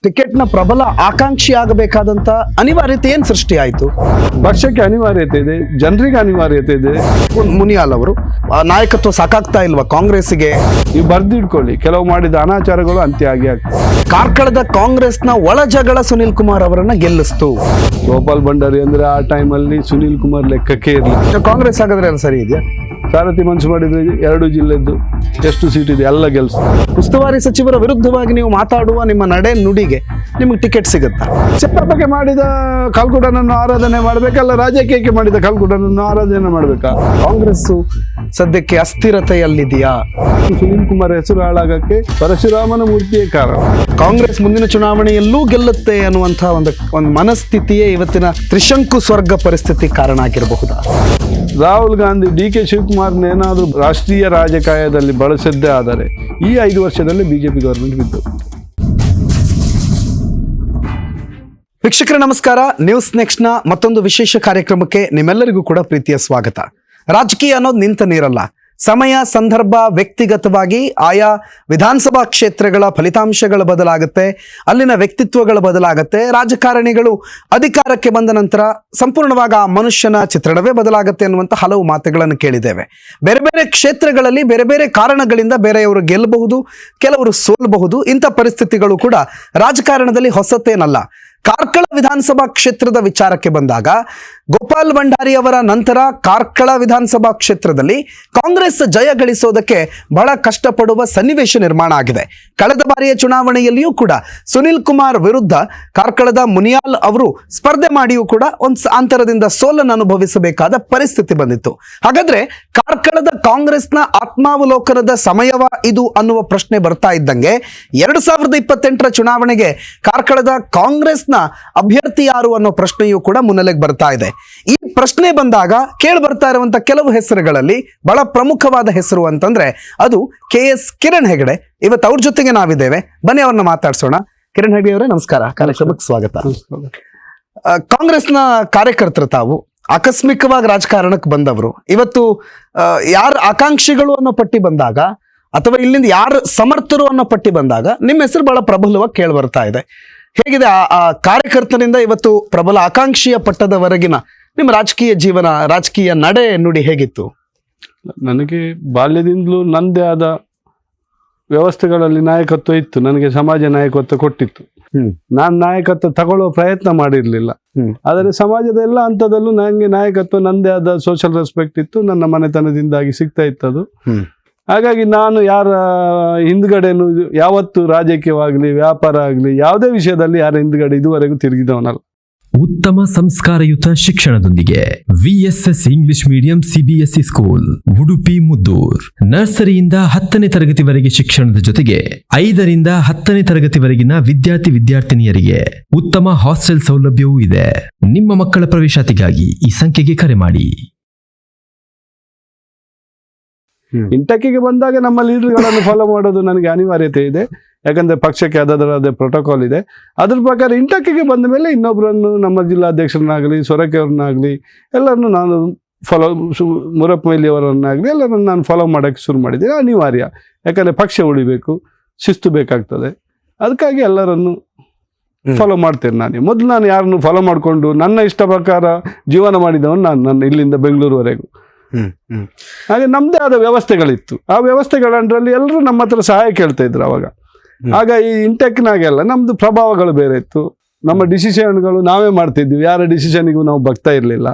ಟಿಕೆಟ್ನ ಪ್ರಬಲ ಆಕಾಂಕ್ಷಿ ಆಗಬೇಕಾದಂತ ಅನಿವಾರ್ಯತೆ ಏನ್ ಸೃಷ್ಟಿ ಆಯ್ತು? ಪಕ್ಷಕ್ಕೆ ಅನಿವಾರ್ಯತೆ ಇದೆ, ಜನರಿಗೆ ಅನಿವಾರ್ಯತೆ ಇದೆ. ಮುನಿಯಾಲ್ ಅವರು ನಾಯಕತ್ವ ಸಾಕಾಗ್ತಾ ಇಲ್ವಾ ಕಾಂಗ್ರೆಸ್ಗೆ? ನೀವು ಬರ್ದಿಡ್ಕೊಳ್ಳಿ, ಕೆಲವು ಮಾಡಿದ ಅನಾಚಾರಗಳು ಅಂತ್ಯ ಆಗಿ ಆಗ್ತದೆ. ಕಾರ್ಕಳದ ಕಾಂಗ್ರೆಸ್ನ ಒಳ ಜಗಳ ಸುನಿಲ್ ಕುಮಾರ್ ಅವರನ್ನ ಗೆಲ್ಲಿಸ್ತು. ಗೋಪಾಲ್ ಭಂಡಾರಿ ಅಂದ್ರೆ ಆ ಟೈಮಲ್ಲಿ ಸುನೀಲ್ ಕುಮಾರ್ ಲೆಕ್ಕಕ್ಕೆ ಇರಲಿಲ್ಲ. ಕಾಂಗ್ರೆಸ್ ಹಾಗಾದ್ರೆ ಎಲ್ಲ ಸರಿ ಇದೆಯಾ? ಸಾರಥಿ ಮನಸ್ಸು ಮಾಡಿದ್ರೆ 2 ಜಿಲ್ಲೆದ್ದು ಎಷ್ಟು ಸೀಟ್ ಇದೆ ಎಲ್ಲ ಗೆಲ್ಸ್ತಾರೆ. ಉಸ್ತುವಾರಿ ಸಚಿವರ ವಿರುದ್ಧವಾಗಿ ನೀವು ಮಾತಾಡುವ ನಿಮ್ಮ ನಡೆ ನುಡಿಗೆ ನಿಮಗೆ ಟಿಕೆಟ್ ಸಿಗುತ್ತಾ? ಚೆನ್ನಪ್ಪಗೆ ಮಾಡಿದ ಕಲ್ಕುಟನನ್ನು ಆರಾಧನೆ ಮಾಡಬೇಕಲ್ಲ, ರಾಜಕೀಯಕ್ಕೆ ಮಾಡಿದ ಕಲ್ಕುಟನನ್ನು ಆರಾಧನೆ ಮಾಡಬೇಕಾ? ಕಾಂಗ್ರೆಸ್ ಸದ್ಯಕ್ಕೆ ಅಸ್ಥಿರತೆಯಲ್ಲಿದೆಯಾ? ಸುನೀಲ್ ಕುಮಾರ್ ಹೆಸರು ಹಾಳಾಗಕ್ಕೆ ಪರಶುರಾಮನ ಮೂರ್ತಿಯೇ ಕಾರಣ. ಕಾಂಗ್ರೆಸ್ ಮುಂದಿನ ಚುನಾವಣೆಯಲ್ಲೂ ಗೆಲ್ಲುತ್ತೆ ಅನ್ನುವಂತಹ ಒಂದು ಮನಸ್ಥಿತಿಯೇ ಇವತ್ತಿನ ತ್ರಿಶಂಕು ಸ್ವರ್ಗ ಪರಿಸ್ಥಿತಿ ಕಾರಣ ಆಗಿರಬಹುದಾ? ರಾಹುಲ್ ಗಾಂಧಿ ಡಿ ಕೆ ಶಿವಕುಮಾರ್ನೇನಾದರೂ ರಾಷ್ಟ್ರೀಯ ರಾಜಕಾರಣದಲ್ಲಿ ಬಳಸದ್ದೇ ಆದರೆ ಈ 5 ವರ್ಷದಲ್ಲಿ ಬಿಜೆಪಿ ಗವರ್ಮೆಂಟ್ ಬಿದ್ದು. ವೀಕ್ಷಕರೇ ನಮಸ್ಕಾರ. ನ್ಯೂಸ್ ನೆಕ್ಸ್ಟ್ ನ ಮತ್ತೊಂದು ವಿಶೇಷ ಕಾರ್ಯಕ್ರಮಕ್ಕೆ ನಿಮ್ಮೆಲ್ಲರಿಗೂ ಕೂಡ ಪ್ರೀತಿಯ ಸ್ವಾಗತ. ರಾಜಕೀಯ ಅನ್ನೋದು ನಿಂತ ನೀರಲ್ಲ. ಸಮಯ, ಸಂದರ್ಭ, ವ್ಯಕ್ತಿಗತವಾಗಿ ಆಯಾ ವಿಧಾನಸಭಾ ಕ್ಷೇತ್ರಗಳ ಫಲಿತಾಂಶಗಳು ಬದಲಾಗುತ್ತೆ, ಅಲ್ಲಿನ ವ್ಯಕ್ತಿತ್ವಗಳು ಬದಲಾಗುತ್ತೆ. ರಾಜಕಾರಣಿಗಳು ಅಧಿಕಾರಕ್ಕೆ ಬಂದ ನಂತರ ಸಂಪೂರ್ಣವಾಗಿ ಆ ಮನುಷ್ಯನ ಚಿತ್ರಣವೇ ಬದಲಾಗುತ್ತೆ ಅನ್ನುವಂಥ ಹಲವು ಮಾತುಗಳನ್ನು ಕೇಳಿದ್ದೇವೆ. ಬೇರೆ ಬೇರೆ ಕ್ಷೇತ್ರಗಳಲ್ಲಿ ಬೇರೆ ಬೇರೆ ಕಾರಣಗಳಿಂದ ಬೇರೆಯವರು ಗೆಲ್ಲಬಹುದು, ಕೆಲವರು ಸೋಲಬಹುದು. ಇಂಥ ಪರಿಸ್ಥಿತಿಗಳು ಕೂಡ ರಾಜಕಾರಣದಲ್ಲಿ ಹೊಸತೇನಲ್ಲ. ಕಾರ್ಕಳ ವಿಧಾನಸಭಾ ಕ್ಷೇತ್ರದ ವಿಚಾರಕ್ಕೆ ಬಂದಾಗ ಗೋಪಾಲ್ ಭಂಡಾರಿ ಅವರ ನಂತರ ಕಾರ್ಕಳ ವಿಧಾನಸಭಾ ಕ್ಷೇತ್ರದಲ್ಲಿ ಕಾಂಗ್ರೆಸ್ ಜಯ ಗಳಿಸೋದಕ್ಕೆ ಬಹಳ ಕಷ್ಟಪಡುವ ಸನ್ನಿವೇಶ ನಿರ್ಮಾಣ ಆಗಿದೆ. ಕಳೆದ ಬಾರಿಯ ಚುನಾವಣೆಯಲ್ಲಿಯೂ ಕೂಡ ಸುನಿಲ್ ಕುಮಾರ್ ವಿರುದ್ಧ ಕಾರ್ಕಳದ ಮುನಿಯಾಲ್ ಅವರು ಸ್ಪರ್ಧೆ ಮಾಡಿಯೂ ಕೂಡ ಒಂದು ಅಂತರದಿಂದ ಸೋಲನ್ನು ಅನುಭವಿಸಬೇಕಾದ ಪರಿಸ್ಥಿತಿ ಬಂದಿತ್ತು. ಹಾಗಾದ್ರೆ ಕಾರ್ಕಳದ ಕಾಂಗ್ರೆಸ್ನ ಆತ್ಮಾವಲೋಕನದ ಸಮಯವ ಇದು ಅನ್ನುವ ಪ್ರಶ್ನೆ ಬರ್ತಾ ಇದ್ದಂಗೆ 2028ರ ಚುನಾವಣೆಗೆ ಕಾರ್ಕಳದ ಕಾಂಗ್ರೆಸ್ನ ಅಭ್ಯರ್ಥಿ ಯಾರು ಅನ್ನೋ ಪ್ರಶ್ನೆಯೂ ಕೂಡ ಮುನ್ನೆಲೆಗೆ ಬರ್ತಾ ಇದೆ. ಈ ಪ್ರಶ್ನೆ ಬಂದಾಗ ಕೇಳಿ ಬರ್ತಾ ಇರುವಂತ ಕೆಲವು ಹೆಸರುಗಳಲ್ಲಿ ಬಹಳ ಪ್ರಮುಖವಾದ ಹೆಸರು ಅಂತಂದ್ರೆ ಅದು KS ಕಿರಣ್ ಹೆಗಡೆ. ಇವತ್ತು ಅವ್ರ ಜೊತೆಗೆ ನಾವಿದ್ದೇವೆ, ಬನ್ನಿ ಅವ್ರನ್ನ ಮಾತಾಡ್ಸೋಣ. ಕಿರಣ್ ಹೆಗಡೆ ಅವರೇ ನಮಸ್ಕಾರ, ಕಾರ್ಯಕ್ರಮಕ್ಕೆ ಸ್ವಾಗತ. ಕಾಂಗ್ರೆಸ್ನ ಕಾರ್ಯಕರ್ತರು ತಾವು ಆಕಸ್ಮಿಕವಾಗಿ ರಾಜಕಾರಣಕ್ಕೆ ಬಂದವರು. ಇವತ್ತು ಯಾರ ಆಕಾಂಕ್ಷಿಗಳು ಅನ್ನೋ ಪಟ್ಟಿ ಬಂದಾಗ ಅಥವಾ ಇಲ್ಲಿಂದ ಯಾರು ಸಮರ್ಥರು ಅನ್ನೋ ಪಟ್ಟಿ ಬಂದಾಗ ನಿಮ್ಮ ಹೆಸರು ಬಹಳ ಪ್ರಬಲವಾಗಿ ಕೇಳಿ ಬರ್ತಾ ಇದೆ. ಹೇಗಿದೆ ಆ ಕಾರ್ಯಕರ್ತನಿಂದ ಇವತ್ತು ಪ್ರಬಲ ಆಕಾಂಕ್ಷಿಯ ಪಟ್ಟದವರೆಗಿನ ನಿಮ್ಮ ರಾಜಕೀಯ ಜೀವನ, ರಾಜಕೀಯ ನಡೆ ನುಡಿ ಹೇಗಿತ್ತು? ನನಗೆ ಬಾಲ್ಯದಿಂದಲೂ ನನ್ನದೇ ಆದ ವ್ಯವಸ್ಥೆಗಳಲ್ಲಿ ನಾಯಕತ್ವ ಇತ್ತು. ನನಗೆ ಸಮಾಜ ನಾಯಕತ್ವ ಕೊಟ್ಟಿತ್ತು. ನಾನು ನಾಯಕತ್ವ ತಗೊಳ್ಳೋ ಪ್ರಯತ್ನ ಮಾಡಿರ್ಲಿಲ್ಲ. ಆದರೆ ಸಮಾಜದ ಎಲ್ಲ ಹಂತದಲ್ಲೂ ನನಗೆ ನಾಯಕತ್ವ ನನ್ನದೇ ಆದ ಸೋಷಿಯಲ್ ರೆಸ್ಪೆಕ್ಟ್ ಇತ್ತು. ನನ್ನ ಮನೆತನದಿಂದಾಗಿ ಸಿಗ್ತಾ ಇತ್ತದು. ಹಾಗಾಗಿ ನಾನು ಯಾರ ಹಿಂದ್ಗಡೆನು ಯಾವತ್ತು ರಾಜಕೀಯವಾಗಲಿ ವ್ಯಾಪಾರ ಆಗಲಿ ಯಾವುದೇ ವಿಷಯದಲ್ಲಿ ಯಾರ ಹಿಂದ್ಗಡೆ ಇದುವರೆಗೂ ತಿರುಗಿದವನಲ್ಲ. ಉತ್ತಮ ಸಂಸ್ಕಾರಯುತ ಶಿಕ್ಷಣದೊಂದಿಗೆ VSS English medium CBSE school Udupi Muddur. ನರ್ಸರಿಯಿಂದ 10ನೇ ತರಗತಿವರೆಗೆ ಶಿಕ್ಷಣದ ಜೊತೆಗೆ 5ರಿಂದ 10ನೇ ತರಗತಿವರೆಗಿನ ವಿದ್ಯಾರ್ಥಿನಿಯರಿಗೆ ಉತ್ತಮ ಹಾಸ್ಟೆಲ್ ಸೌಲಭ್ಯವೂ ಇದೆ. ನಿಮ್ಮ ಮಕ್ಕಳ ಪ್ರವೇಶಾತಿಗಾಗಿ ಈ ಸಂಖ್ಯೆಗೆ ಕರೆ ಮಾಡಿ. ಇಂಟಕ್ಕಿಗೆ ಬಂದಾಗ ನಮ್ಮ ಲೀಡರ್ಗಳನ್ನು ಫಾಲೋ ಮಾಡೋದು ನನಗೆ ಅನಿವಾರ್ಯತೆ ಇದೆ. ಯಾಕಂದ್ರೆ ಪಕ್ಷಕ್ಕೆ ಅದರದೇ ಪ್ರೋಟೋಕಾಲ್ ಇದೆ. ಅದ್ರ ಪ್ರಕಾರ ಇಂಟಕ್ಕಿಗೆ ಬಂದ ಮೇಲೆ ಇನ್ನೊಬ್ಬರನ್ನು ನಮ್ಮ ಜಿಲ್ಲಾಧ್ಯಕ್ಷರನ್ನಾಗಲಿ ಸೊರಕೆ ಅವ್ರನ್ನಾಗಲಿ ಎಲ್ಲರನ್ನು ನಾನು ಫಾಲೋ, ಮುರಪ್ಪ ಮೊಯ್ಲಿ ಅವರನ್ನಾಗಲಿ ಎಲ್ಲರನ್ನು ನಾನು ಫಾಲೋ ಮಾಡೋಕ್ಕೆ ಶುರು ಮಾಡಿದ್ದೆ. ಅನಿವಾರ್ಯ, ಯಾಕಂದರೆ ಪಕ್ಷ ಉಳಿಬೇಕು, ಶಿಸ್ತು ಬೇಕಾಗ್ತದೆ. ಅದಕ್ಕಾಗಿ ಎಲ್ಲರನ್ನು ಫಾಲೋ ಮಾಡ್ತೇನೆ. ಮೊದಲು ನಾನು ಯಾರನ್ನು ಫಾಲೋ ಮಾಡಿಕೊಂಡು ನನ್ನ ಇಷ್ಟ ಪ್ರಕಾರ ಜೀವನ ಮಾಡಿದವನು ನನ್ನ ಇಲ್ಲಿಂದ ಬೆಂಗಳೂರುವರೆಗೂ. ಹಾಗೆ ನಮ್ಮದೇ ಆದ ವ್ಯವಸ್ಥೆಗಳಿತ್ತು. ಆ ವ್ಯವಸ್ಥೆಗಳಂದ್ರಲ್ಲಿ ಎಲ್ಲರೂ ನಮ್ಮ ಹತ್ರ ಸಹಾಯ ಕೇಳ್ತಾ ಇದ್ರು ಅವಾಗ. ಆಗ ಈ ಇಂಟೆಕ್ನಾಗೆಲ್ಲ ನಮ್ದು ಪ್ರಭಾವಗಳು ಬೇರೆ ಇತ್ತು. ನಮ್ಮ ಡಿಸಿಷನ್ಗಳು ನಾವೇ ಮಾಡ್ತಿದ್ವಿ, ಯಾರ ಡಿಸಿಷನ್ಗೂ ನಾವು ಬಗ್ತಾ ಇರಲಿಲ್ಲ.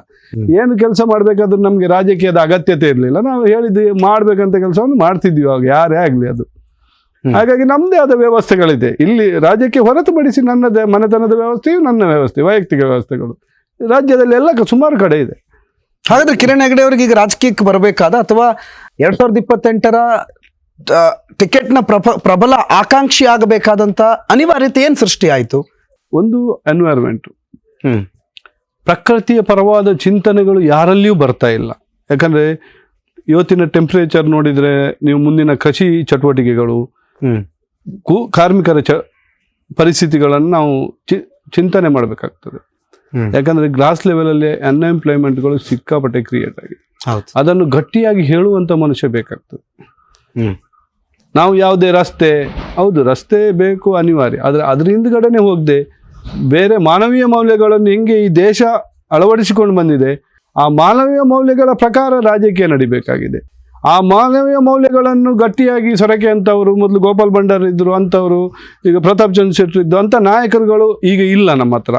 ಏನು ಕೆಲಸ ಮಾಡಬೇಕಾದ್ರೂ ನಮಗೆ ರಾಜಕೀಯದ ಅಗತ್ಯತೆ ಇರಲಿಲ್ಲ. ನಾವು ಹೇಳಿದ್ವಿ ಮಾಡ್ಬೇಕಂತ ಕೆಲಸವನ್ನು ಮಾಡ್ತಿದ್ವಿ ಅವಾಗ, ಯಾರೇ ಆಗಲಿ ಅದು. ಹಾಗಾಗಿ ನಮ್ಮದೇ ಆದ ವ್ಯವಸ್ಥೆಗಳಿದೆ ಇಲ್ಲಿ. ರಾಜ್ಯಕ್ಕೆ ಹೊರತುಪಡಿಸಿ ನನ್ನದೇ ಮನೆತನದ ವ್ಯವಸ್ಥೆಯು ನನ್ನ ವ್ಯವಸ್ಥೆ, ವೈಯಕ್ತಿಕ ವ್ಯವಸ್ಥೆಗಳು ರಾಜ್ಯದಲ್ಲಿ ಎಲ್ಲ ಸುಮಾರು ಕಡೆ ಇದೆ. ಹಾಗಾದ್ರೆ ಕಿರಣ್ ಹೆಗಡೆ ಅವರಿಗೆ ಈಗ ರಾಜಕೀಯಕ್ಕೆ ಬರಬೇಕಾದ ಅಥವಾ 2028ರ ಟಿಕೆಟ್ನ ಪ್ರಬಲ ಆಕಾಂಕ್ಷಿ ಆಗಬೇಕಾದಂತ ಅನಿವಾರ್ಯತೆ ಏನ್ ಸೃಷ್ಟಿ ಆಯ್ತು? ಒಂದು ಎನ್ವೈರ್ಮೆಂಟ್, ಪ್ರಕೃತಿಯ ಪರವಾದ ಚಿಂತನೆಗಳು ಯಾರಲ್ಲಿಯೂ ಬರ್ತಾ ಇಲ್ಲ. ಯಾಕಂದ್ರೆ ಇವತ್ತಿನ ಟೆಂಪರೇಚರ್ ನೋಡಿದ್ರೆ, ನೀವು ಮುಂದಿನ ಕೃಷಿ ಚಟುವಟಿಕೆಗಳು, ಕಾರ್ಮಿಕರ ಪರಿಸ್ಥಿತಿಗಳನ್ನು ನಾವು ಚಿಂತನೆ ಮಾಡಬೇಕಾಗ್ತದೆ. ಯಾಕಂದ್ರೆ ಗ್ರಾಸ್ ಲೆವೆಲಲ್ಲಿ ಅನ್ಎಂಪ್ಲಾಯ್ಮೆಂಟ್ಗಳು ಸಿಕ್ಕಾಪಟ್ಟೆ ಕ್ರಿಯೇಟ್ ಆಗಿದೆ. ಅದನ್ನು ಗಟ್ಟಿಯಾಗಿ ಹೇಳುವಂತ ಮನುಷ್ಯ ಬೇಕಾಗ್ತದೆ. ನಾವು ಯಾವುದೇ ರಸ್ತೆ, ಹೌದು ರಸ್ತೆ ಬೇಕು ಅನಿವಾರ್ಯ, ಆದರೆ ಅದ್ರ ಹಿಂದ್ಗಡೆನೆ ಹೋಗದೆ ಬೇರೆ ಮಾನವೀಯ ಮೌಲ್ಯಗಳನ್ನು ಹೆಂಗೆ ಈ ದೇಶ ಅಳವಡಿಸಿಕೊಂಡು ಬಂದಿದೆ ಆ ಮಾನವೀಯ ಮೌಲ್ಯಗಳ ಪ್ರಕಾರ ರಾಜಕೀಯ ನಡಿಬೇಕಾಗಿದೆ. ಆ ಮಾನವೀಯ ಮೌಲ್ಯಗಳನ್ನು ಗಟ್ಟಿಯಾಗಿ ಸೊರಕೆ ಅಂತವರು, ಮೊದಲು ಗೋಪಾಲ್ ಭಂಡಾರಿ ಇದ್ದರು ಅಂಥವರು, ಈಗ ಪ್ರತಾಪ್ ಚಂದ್ರ ಶೆಟ್ಟರ್ ಇದ್ದು ಅಂಥ ನಾಯಕರುಗಳು ಈಗ ಇಲ್ಲ ನಮ್ಮ ಹತ್ರ.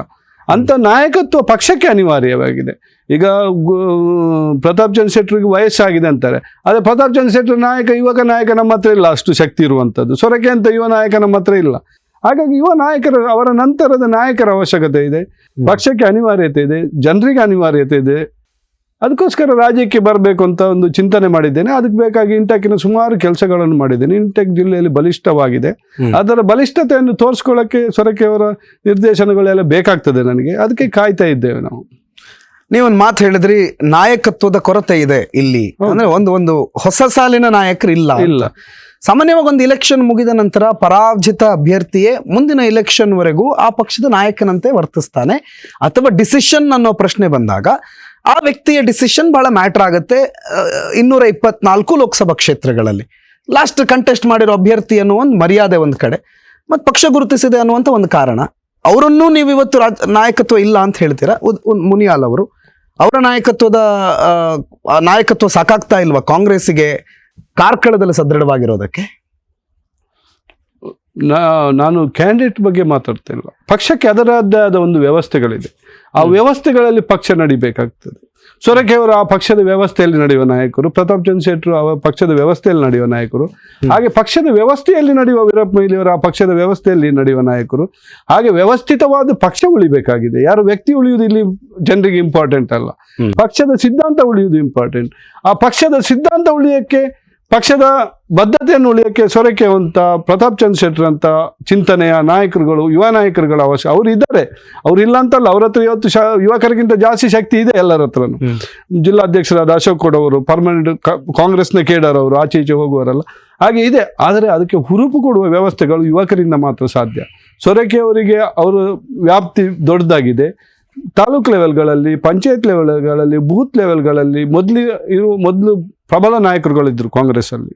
ಅಂಥ ನಾಯಕತ್ವ ಪಕ್ಷಕ್ಕೆ ಅನಿವಾರ್ಯವಾಗಿದೆ. ಈಗ ಪ್ರತಾಪ್ ಚಂದ್ರ ಶೆಟ್ಟರಿಗೆ ವಯಸ್ಸಾಗಿದೆ ಅಂತಾರೆ, ಆದರೆ ಪ್ರತಾಪ್ ಚಂದ್ರ ಶೆಟ್ಟರ್ ಯುವಕ ನಾಯಕ ನಮ್ಮ ಹತ್ರ ಇಲ್ಲ, ಅಷ್ಟು ಶಕ್ತಿ ಇರುವಂಥದ್ದು. ಸೊರಕೆ ಅಂತ ಯುವ ನಾಯಕ ನಮ್ಮ ಹತ್ರ ಇಲ್ಲ. ಹಾಗಾಗಿ ಯುವ ನಾಯಕರು, ಅವರ ನಂತರದ ನಾಯಕರ ಅವಶ್ಯಕತೆ ಇದೆ, ಪಕ್ಷಕ್ಕೆ ಅನಿವಾರ್ಯತೆ ಇದೆ, ಜನರಿಗೆ ಅನಿವಾರ್ಯತೆ ಇದೆ. ಅದಕ್ಕೋಸ್ಕರ ರಾಜ್ಯಕ್ಕೆ ಬರಬೇಕು ಅಂತ ಒಂದು ಚಿಂತನೆ ಮಾಡಿದ್ದೇನೆ. ಅದಕ್ಕೆ ಬೇಕಾಗಿ ಇಂಟೆಕ್ಕಿನ ಸುಮಾರು ಕೆಲಸಗಳನ್ನು ಮಾಡಿದ್ದೇನೆ. ಇಂಟೆಕ್ ಜಿಲ್ಲೆಯಲ್ಲಿ ಬಲಿಷ್ಠವಾಗಿದೆ. ಅದರ ಬಲಿಷ್ಠತೆಯನ್ನು ತೋರಿಸ್ಕೊಳ್ಳೋಕ್ಕೆ ಸೊರಕೆ ಅವರ ನಿರ್ದೇಶನಗಳೆಲ್ಲ ಬೇಕಾಗ್ತದೆ ನನಗೆ. ಅದಕ್ಕೆ ಕಾಯ್ತಾ ಇದ್ದೇವೆ ನಾವು. ನೀವೊಂದು ಮಾತು ಹೇಳಿದ್ರಿ, ನಾಯಕತ್ವದ ಕೊರತೆ ಇದೆ ಇಲ್ಲಿ, ಅಂದ್ರೆ ಒಂದು ಹೊಸ ಸಾಲಿನ ನಾಯಕರು ಇಲ್ಲ. ಸಾಮಾನ್ಯವಾಗಿ ಒಂದು ಇಲೆಕ್ಷನ್ ಮುಗಿದ ನಂತರ ಪರಾಜಿತ ಅಭ್ಯರ್ಥಿಯೇ ಮುಂದಿನ ಇಲೆಕ್ಷನ್ ವರೆಗೂ ಆ ಪಕ್ಷದ ನಾಯಕನಂತೆ ವರ್ತಿಸ್ತಾನೆ, ಅಥವಾ ಡಿಸಿಷನ್ ಅನ್ನೋ ಪ್ರಶ್ನೆ ಬಂದಾಗ ಆ ವ್ಯಕ್ತಿಯ ಡಿಸಿಷನ್ ಬಹಳ ಮ್ಯಾಟರ್ ಆಗುತ್ತೆ. 224 ಲೋಕಸಭಾ ಕ್ಷೇತ್ರಗಳಲ್ಲಿ ಲಾಸ್ಟ್ ಕಂಟೆಸ್ಟ್ ಮಾಡಿರೋ ಅಭ್ಯರ್ಥಿ ಅನ್ನೋ ಒಂದು ಮರ್ಯಾದೆ ಒಂದು ಕಡೆ, ಮತ್ತು ಪಕ್ಷ ಗುರುತಿಸಿದೆ ಅನ್ನುವಂಥ ಒಂದು ಕಾರಣ. ಅವರನ್ನೂ ನೀವು ಇವತ್ತು ನಾಯಕತ್ವ ಇಲ್ಲ ಅಂತ ಹೇಳ್ತೀರಾ. ಮುನಿಯಾಲ್ ಅವರು, ಅವರ ನಾಯಕತ್ವ ಸಾಕಾಗ್ತಾ ಇಲ್ವಾ ಕಾಂಗ್ರೆಸ್ಸಿಗೆ ಕಾರ್ಕಳದಲ್ಲಿ ಸದೃಢವಾಗಿರೋದಕ್ಕೆ? ನಾನು ಕ್ಯಾಂಡಿಡೇಟ್ ಬಗ್ಗೆ ಮಾತಾಡ್ತಾ ಇಲ್ಲ. ಪಕ್ಷಕ್ಕೆ ಅದರದ್ದೇ ಆದ ಒಂದು ವ್ಯವಸ್ಥೆಗಳಿದೆ. ಆ ವ್ಯವಸ್ಥೆಗಳಲ್ಲಿ ಪಕ್ಷ ನಡಿಬೇಕಾಗ್ತದೆ. ಸೊರಕೆ ಅವರು ಆ ಪಕ್ಷದ ವ್ಯವಸ್ಥೆಯಲ್ಲಿ ನಡೆಯುವ ನಾಯಕರು, ಪ್ರತಾಪ್ ಚಂದ್ರ ಶೆಟ್ಟರು ಆ ಪಕ್ಷದ ವ್ಯವಸ್ಥೆಯಲ್ಲಿ ನಡೆಯುವ ನಾಯಕರು, ಹಾಗೆ ಪಕ್ಷದ ವ್ಯವಸ್ಥೆಯಲ್ಲಿ ನಡೆಯುವ ವೀರಪ್ಪ ಮೊಯ್ಲಿಯವರು ಆ ಪಕ್ಷದ ವ್ಯವಸ್ಥೆಯಲ್ಲಿ ನಡೆಯುವ ನಾಯಕರು. ಹಾಗೆ ವ್ಯವಸ್ಥಿತವಾದ ಪಕ್ಷ ಉಳಿಬೇಕಾಗಿದೆ. ಯಾರು ವ್ಯಕ್ತಿ ಉಳಿಯುವುದು ಇಲ್ಲಿ ಜನರಿಗೆ ಇಂಪಾರ್ಟೆಂಟ್ ಅಲ್ಲ, ಪಕ್ಷದ ಸಿದ್ಧಾಂತ ಉಳಿಯುವುದು ಇಂಪಾರ್ಟೆಂಟ್. ಆ ಪಕ್ಷದ ಸಿದ್ಧಾಂತ ಉಳಿಯೋಕ್ಕೆ, ಪಕ್ಷದ ಬದ್ಧತೆಯನ್ನು ಉಳಿಯೋಕ್ಕೆ ಸೊರಕೆ ಅಂತ ಪ್ರತಾಪ್ ಚಂದ್ರ ಶೆಟ್ಟರ್ ಅಂತ ಚಿಂತನೆಯ ನಾಯಕರುಗಳು, ಯುವ ನಾಯಕರುಗಳ ಅವಶ್ಯ. ಅವರು ಇದ್ದಾರೆ, ಅವ್ರು ಇಲ್ಲ ಅಂತಲ್ಲ. ಅವ್ರ ಹತ್ರ ಇವತ್ತು ಯುವಕರಿಗಿಂತ ಜಾಸ್ತಿ ಶಕ್ತಿ ಇದೆ ಎಲ್ಲರ ಹತ್ರನು. ಜಿಲ್ಲಾಧ್ಯಕ್ಷರಾದ ಅಶೋಕ್ ಗೌಡ ಅವರು, ಪರ್ಮನೆಂಟ್ ಕಾಂಗ್ರೆಸ್ನ ಕೇಡರ್ ಅವರು, ಆಚೆ ಈಚೆ ಹೋಗುವವರಲ್ಲ, ಹಾಗೆ ಇದೆ. ಆದರೆ ಅದಕ್ಕೆ ಹುರುಪು ಕೊಡುವ ವ್ಯವಸ್ಥೆಗಳು ಯುವಕರಿಂದ ಮಾತ್ರ ಸಾಧ್ಯ. ಸೊರಕೆ ಅವರಿಗೆ ಅವರ ವ್ಯಾಪ್ತಿ ದೊಡ್ಡದಾಗಿದೆ. ತಾಲೂಕು ಲೆವೆಲ್ಗಳಲ್ಲಿ, ಪಂಚಾಯತ್ ಲೆವೆಲ್ಗಳಲ್ಲಿ, ಬೂತ್ ಲೆವೆಲ್ಗಳಲ್ಲಿ ಮೊದಲು ಪ್ರಬಲ ನಾಯಕರುಗಳಿದ್ರು ಕಾಂಗ್ರೆಸ್ ಅಲ್ಲಿ.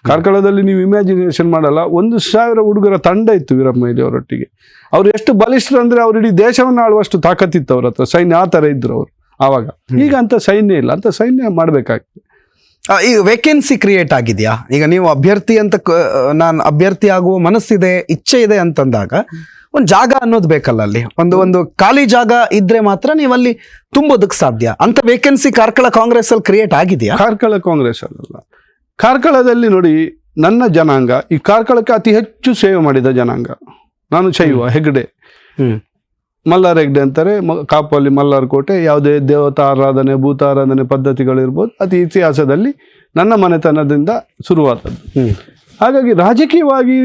ಕಾರ್ಕಳದಲ್ಲಿ ನೀವು ಇಮ್ಯಾಜಿನೇಷನ್ ಮಾಡಲ್ಲ, 1,000 ಹುಡುಗರ ತಂಡ ಇತ್ತು ವೀರಪ್ಪ ಮೊಯ್ಲಿ ಅವರೊಟ್ಟಿಗೆ. ಅವ್ರು ಎಷ್ಟು ಬಲಿಷ್ಠರು ಅಂದ್ರೆ ಅವ್ರು ಇಡೀ ದೇಶವನ್ನು ಆಳುವಷ್ಟು ತಾಕತ್ತಿತ್ತು ಅವ್ರ ಹತ್ರ. ಸೈನ್ಯ ಆ ಥರ ಇದ್ರು ಅವರು ಆವಾಗ. ಈಗ ಅಂತ ಸೈನ್ಯ ಇಲ್ಲ, ಅಂತ ಸೈನ್ಯ ಮಾಡಬೇಕಾಗ್ತದೆ. ಈಗ ವೇಕೆನ್ಸಿ ಕ್ರಿಯೇಟ್ ಆಗಿದೆಯಾ? ಈಗ ನೀವು ಅಭ್ಯರ್ಥಿ ಅಂತ ನಾನು ಅಭ್ಯರ್ಥಿ ಆಗುವ ಮನಸ್ಸಿದೆ, ಇಚ್ಛೆ ಇದೆ ಅಂತಂದಾಗ ಒಂದು ಜಾಗ ಅನ್ನೋದು ಬೇಕಲ್ಲ, ಅಲ್ಲಿ ಒಂದು ಖಾಲಿ ಜಾಗ ಇದ್ರೆ ಮಾತ್ರ ನೀವು ಅಲ್ಲಿ ತುಂಬೋದಕ್ಕೆ ಸಾಧ್ಯ. ಅಂತ ವೇಕೆನ್ಸಿ ಕಾರ್ಕಳ ಕಾಂಗ್ರೆಸ್ ಅಲ್ಲಿ ಕ್ರಿಯೇಟ್ ಆಗಿದೆಯಾ? ಕಾರ್ಕಳ ಕಾಂಗ್ರೆಸ್ ಅಲ್ಲ, ಕಾರ್ಕಳದಲ್ಲಿ ನೋಡಿ, ನನ್ನ ಜನಾಂಗ ಈ ಕಾರ್ಕಳಕ್ಕೆ ಅತಿ ಹೆಚ್ಚು ಸೇವೆ ಮಾಡಿದ ಜನಾಂಗ. ನಾನು ಶೈವ, ಹೆಗ್ಡೆ, ಮಲ್ಲಾರ್ ಹೆಗ್ಡೆ ಅಂತಾರೆ. ಕಾಪಲ್ಲಿ ಮಲ್ಲಾರ್ ಕೋಟೆ. ಯಾವುದೇ ದೇವತಾ ಆರಾಧನೆ, ಭೂತಾರಾಧನೆ ಪದ್ಧತಿಗಳಿರ್ಬೋದು, ಅತಿ ಇತಿಹಾಸದಲ್ಲಿ ನನ್ನ ಮನೆತನದಿಂದ ಶುರುವಾದದ್ದು. ಹಾಗಾಗಿ ರಾಜಕೀಯವಾಗಿ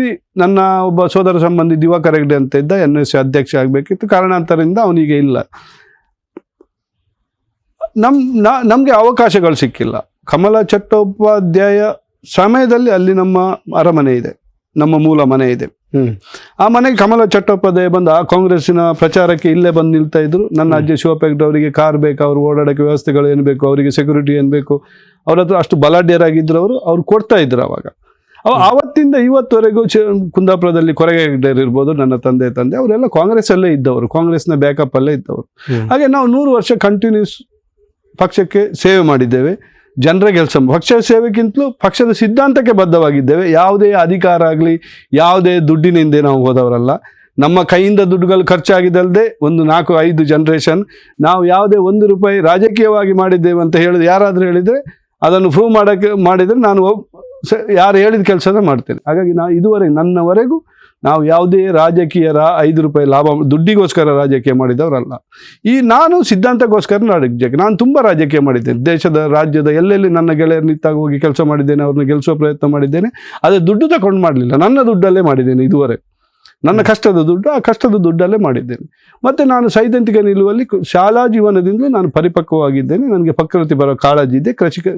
ನನ್ನ ಒಬ್ಬ ಸೋದರ ಸಂಬಂಧಿ ದಿವಾಕರ್ ಹೆಗ್ಡೆ ಅಂತ ಇದ್ದ, NSC ಅಧ್ಯಕ್ಷ ಆಗಬೇಕಿತ್ತು. ಕಾರಣಾಂತರದಿಂದ ಅವನಿಗೆ ಇಲ್ಲ. ನಮಗೆ ಅವಕಾಶಗಳು ಸಿಕ್ಕಿಲ್ಲ. ಕಮಲ ಚಟ್ಟೋಪಾಧ್ಯಾಯ ಸಮಯದಲ್ಲಿ ಅಲ್ಲಿ ನಮ್ಮ ಅರಮನೆ ಇದೆ, ನಮ್ಮ ಮೂಲ ಮನೆ ಇದೆ. ಆ ಮನೆಗೆ ಕಮಲ ಚಟ್ಟೋಪಾಧ್ಯಾಯ ಬಂದು ಆ ಕಾಂಗ್ರೆಸ್ಸಿನ ಪ್ರಚಾರಕ್ಕೆ ಇಲ್ಲೇ ಬಂದು ನಿಲ್ತಾ ಇದ್ರು. ನನ್ನ ಅಜ್ಜಿ ಶಿವಪ್ಪ ಹೆಗ್ಡೆ ಅವರಿಗೆ ಕಾರ್ ಬೇಕು, ಅವ್ರು ಓಡಾಡೋಕ್ಕೆ ವ್ಯವಸ್ಥೆಗಳು ಏನು ಬೇಕು, ಅವರಿಗೆ ಸೆಕ್ಯೂರಿಟಿ ಏನು ಬೇಕು, ಅವ್ರ ಹತ್ರ ಅಷ್ಟು ಬಲಾಢ್ಯರಾಗಿದ್ರು. ಅವ್ರು ಕೊಡ್ತಾ ಇದ್ರು ಅವಾಗ. ಆವತ್ತಿಂದ ಇವತ್ತುವರೆಗೂ ಕುಂದಾಪುರದಲ್ಲಿ ಕೊರಗೆ ಹೆಗ್ಡೆ ಇರ್ಬೋದು, ನನ್ನ ತಂದೆ ಅವರೆಲ್ಲ ಕಾಂಗ್ರೆಸ್ ಅಲ್ಲೇ ಇದ್ದವರು, ಕಾಂಗ್ರೆಸ್ನ ಬ್ಯಾಕಪ್ ಅಲ್ಲೇ ಇದ್ದವರು. ಹಾಗೆ ನಾವು 100 ವರ್ಷ ಕಂಟಿನ್ಯೂಸ್ ಪಕ್ಷಕ್ಕೆ ಸೇವೆ ಮಾಡಿದ್ದೇವೆ. ಜನರ ಕೆಲಸ, ಪಕ್ಷ ಸೇವೆಗಿಂತಲೂ ಪಕ್ಷದ ಸಿದ್ಧಾಂತಕ್ಕೆ ಬದ್ಧವಾಗಿದ್ದೇವೆ. ಯಾವುದೇ ಅಧಿಕಾರ ಆಗಲಿ, ಯಾವುದೇ ದುಡ್ಡಿನಿಂದ ನಾವು ಹೋದವರಲ್ಲ. ನಮ್ಮ ಕೈಯಿಂದ ದುಡ್ಡುಗಳು ಖರ್ಚಾಗಿದ್ದಲ್ಲದೆ 4-5 ಜನರೇಷನ್ ನಾವು ಯಾವುದೇ ₹1 ರಾಜಕೀಯವಾಗಿ ಮಾಡಿದ್ದೇವೆ ಅಂತ ಹೇಳಿದ್ರೆ, ಯಾರಾದರೂ ಹೇಳಿದರೆ ಅದನ್ನು ಪ್ರೂವ್ ಮಾಡಿದರೆ ನಾನು ಯಾರು ಹೇಳಿದ ಕೆಲಸನ ಮಾಡ್ತೇನೆ. ಹಾಗಾಗಿ ನನ್ನವರೆಗೂ ನಾವು ಯಾವುದೇ ರಾಜಕೀಯರ ₹5 ಲಾಭ ದುಡ್ಡಿಗೋಸ್ಕರ ರಾಜಕೀಯ ಮಾಡಿದವರಲ್ಲ. ನಾನು ಸಿದ್ಧಾಂತಕ್ಕೋಸ್ಕರ ನಾನು ತುಂಬ ರಾಜಕೀಯ ಮಾಡಿದ್ದೇನೆ. ದೇಶದ, ರಾಜ್ಯದ ಎಲ್ಲೆಲ್ಲಿ ನನ್ನ ಗೆಳೆಯರು ನಿಂತಾಗ ಹೋಗಿ ಕೆಲಸ ಮಾಡಿದ್ದೇನೆ, ಅವ್ರನ್ನ ಗೆಲ್ಲಿಸೋ ಪ್ರಯತ್ನ ಮಾಡಿದ್ದೇನೆ. ಅದೇ ದುಡ್ಡು ತಗೊಂಡು ಮಾಡಲಿಲ್ಲ, ನನ್ನ ದುಡ್ಡಲ್ಲೇ ಮಾಡಿದ್ದೇನೆ ಇದುವರೆಗೆ. ನನ್ನ ಕಷ್ಟದ ದುಡ್ಡು, ಆ ಕಷ್ಟದ ದುಡ್ಡಲ್ಲೇ ಮಾಡಿದ್ದೇನೆ. ಮತ್ತು ನಾನು ಸೈದ್ಧಾಂತಿಕ ನಿಲುವಲ್ಲಿ ಶಾಲಾ ಜೀವನದಿಂದಲೂ ನಾನು ಪರಿಪಕ್ವವಾಗಿದ್ದೇನೆ. ನನಗೆ ಪ್ರಕೃತಿ ಬರೋ ಕಾಳಜಿ ಇದೆ.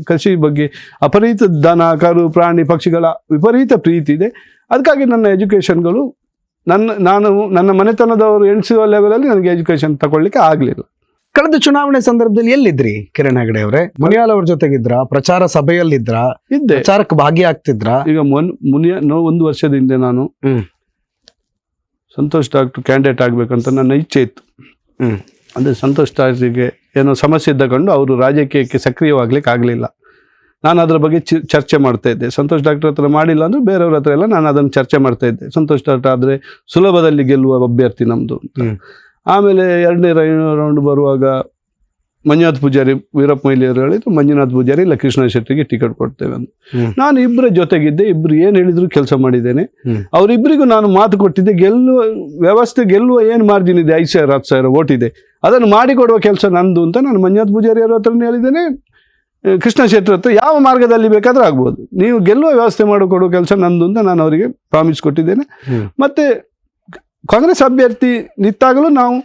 ಕೃಷಿ ಬಗ್ಗೆ ಅಪರಿತ ದನ, ಕರು, ಪ್ರಾಣಿ, ಪಕ್ಷಿಗಳ ವಿಪರೀತ ಪ್ರೀತಿ ಇದೆ. ಅದಕ್ಕಾಗಿ ನನ್ನ ಎಜುಕೇಷನ್ಗಳು ನನ್ನ ಮನೆತನದವರು ಎಣಿಸುವ ಲೆವೆಲಲ್ಲಿ ನನಗೆ ಎಜುಕೇಷನ್ ತಗೊಳ್ಳಿಕ್ಕೆ ಆಗಲಿಲ್ಲ. ಕಳೆದ ಚುನಾವಣೆ ಸಂದರ್ಭದಲ್ಲಿ ಎಲ್ಲಿದ್ರಿ ಕಿರಣ್ ಹೆಗಡೆ ಅವರೇ? ಮುನಿಯಾಲ್ ಅವ್ರ ಜೊತೆಗಿದ್ರ? ಪ್ರಚಾರ ಸಭೆಯಲ್ಲಿದ್ರ? ಇದ್ದೆ. ಪ್ರಚಾರಕ್ಕೆ ಭಾಗಿಯಾಗ್ತಿದ್ರ? ಈಗ ಒಂದು ವರ್ಷದ ಹಿಂದೆ ನಾನು ಸಂತೋಷ್ ಡಾಕ್ಟರ್ ಕ್ಯಾಂಡಿಡೇಟ್ ಆಗ್ಬೇಕಂತ ನನ್ನ ಇಚ್ಛೆ ಇತ್ತು. ಅಂದ್ರೆ ಸಂತೋಷ್ ಡಾಕ್ಟರ್ಗೆ ಏನೋ ಸಮಸ್ಯೆ ಇದ್ದಕೊಂಡು ಅವರು ರಾಜಕೀಯಕ್ಕೆ ಸಕ್ರಿಯವಾಗ್ಲಿಕ್ಕೆ ಆಗಲಿಲ್ಲ. ನಾನು ಅದರ ಬಗ್ಗೆ ಚರ್ಚೆ ಮಾಡ್ತಾ ಇದ್ದೆ. ಸಂತೋಷ್ ಡಾಕ್ಟರ್ ಹತ್ರ ಮಾಡಿಲ್ಲ ಅಂದ್ರೆ ಬೇರೆಯವ್ರ ಹತ್ರ ಎಲ್ಲ ನಾನು ಅದನ್ನು ಚರ್ಚೆ ಮಾಡ್ತಾ ಇದ್ದೆ. ಸಂತೋಷ್ ಡಾಕ್ಟರ್ ಆದರೆ ಸುಲಭದಲ್ಲಿ ಗೆಲ್ಲುವ ಅಭ್ಯರ್ಥಿ ನಮ್ಮದು ಅಂತ. ಆಮೇಲೆ 2ನೇ ರೌಂಡ್ ಬರುವಾಗ ಮಂಜುನಾಥ್ ಪೂಜಾರಿ, ವೀರಪ್ಪ ಮೊಯ್ಲಿ ಅವರು ಹೇಳಿದ್ರು ಮಂಜುನಾಥ್ ಪೂಜಾರಿ ಇಲ್ಲ ಕೃಷ್ಣ ಶೆಟ್ಟಿಗೆ ಟಿಕೆಟ್ ಕೊಡ್ತೇವೆ ಅಂತ. ನಾನು ಇಬ್ಬರ ಜೊತೆಗಿದ್ದೆ, ಇಬ್ರು ಏನು ಹೇಳಿದ್ರು ಕೆಲಸ ಮಾಡಿದ್ದೇನೆ. ಅವರಿಬ್ಬರಿಗೂ ನಾನು ಮಾತು ಕೊಟ್ಟಿದ್ದೆ, ಗೆಲ್ಲುವ ಏನು ಮಾರ್ಜಿನ್ ಇದೆ, 5,000 10,000 ಓಟ್ ಇದೆ, ಅದನ್ನು ಮಾಡಿಕೊಡುವ ಕೆಲಸ ನಂದು ಅಂತ ನಾನು ಮಂಜುನಾಥ್ ಪೂಜಾರಿ ಅವ್ರ ಹತ್ರನೇ ಹೇಳಿದ್ದೇನೆ. ಕೃಷ್ಣ ಶೆಟ್ಟರ್ ಹತ್ರ ಯಾವ ಮಾರ್ಗದಲ್ಲಿ ಬೇಕಾದ್ರೂ ಆಗ್ಬೋದು, ನೀವು ಗೆಲ್ಲುವ ವ್ಯವಸ್ಥೆ ಮಾಡಿಕೊಡುವ ಕೆಲಸ ನಂದು ಅಂತ ನಾನು ಅವರಿಗೆ ಪ್ರಾಮಿಸ್ ಕೊಟ್ಟಿದ್ದೇನೆ. ಮತ್ತೆ ಕಾಂಗ್ರೆಸ್ ಅಭ್ಯರ್ಥಿ ನಿಂತಾಗಲೂ ನಾವು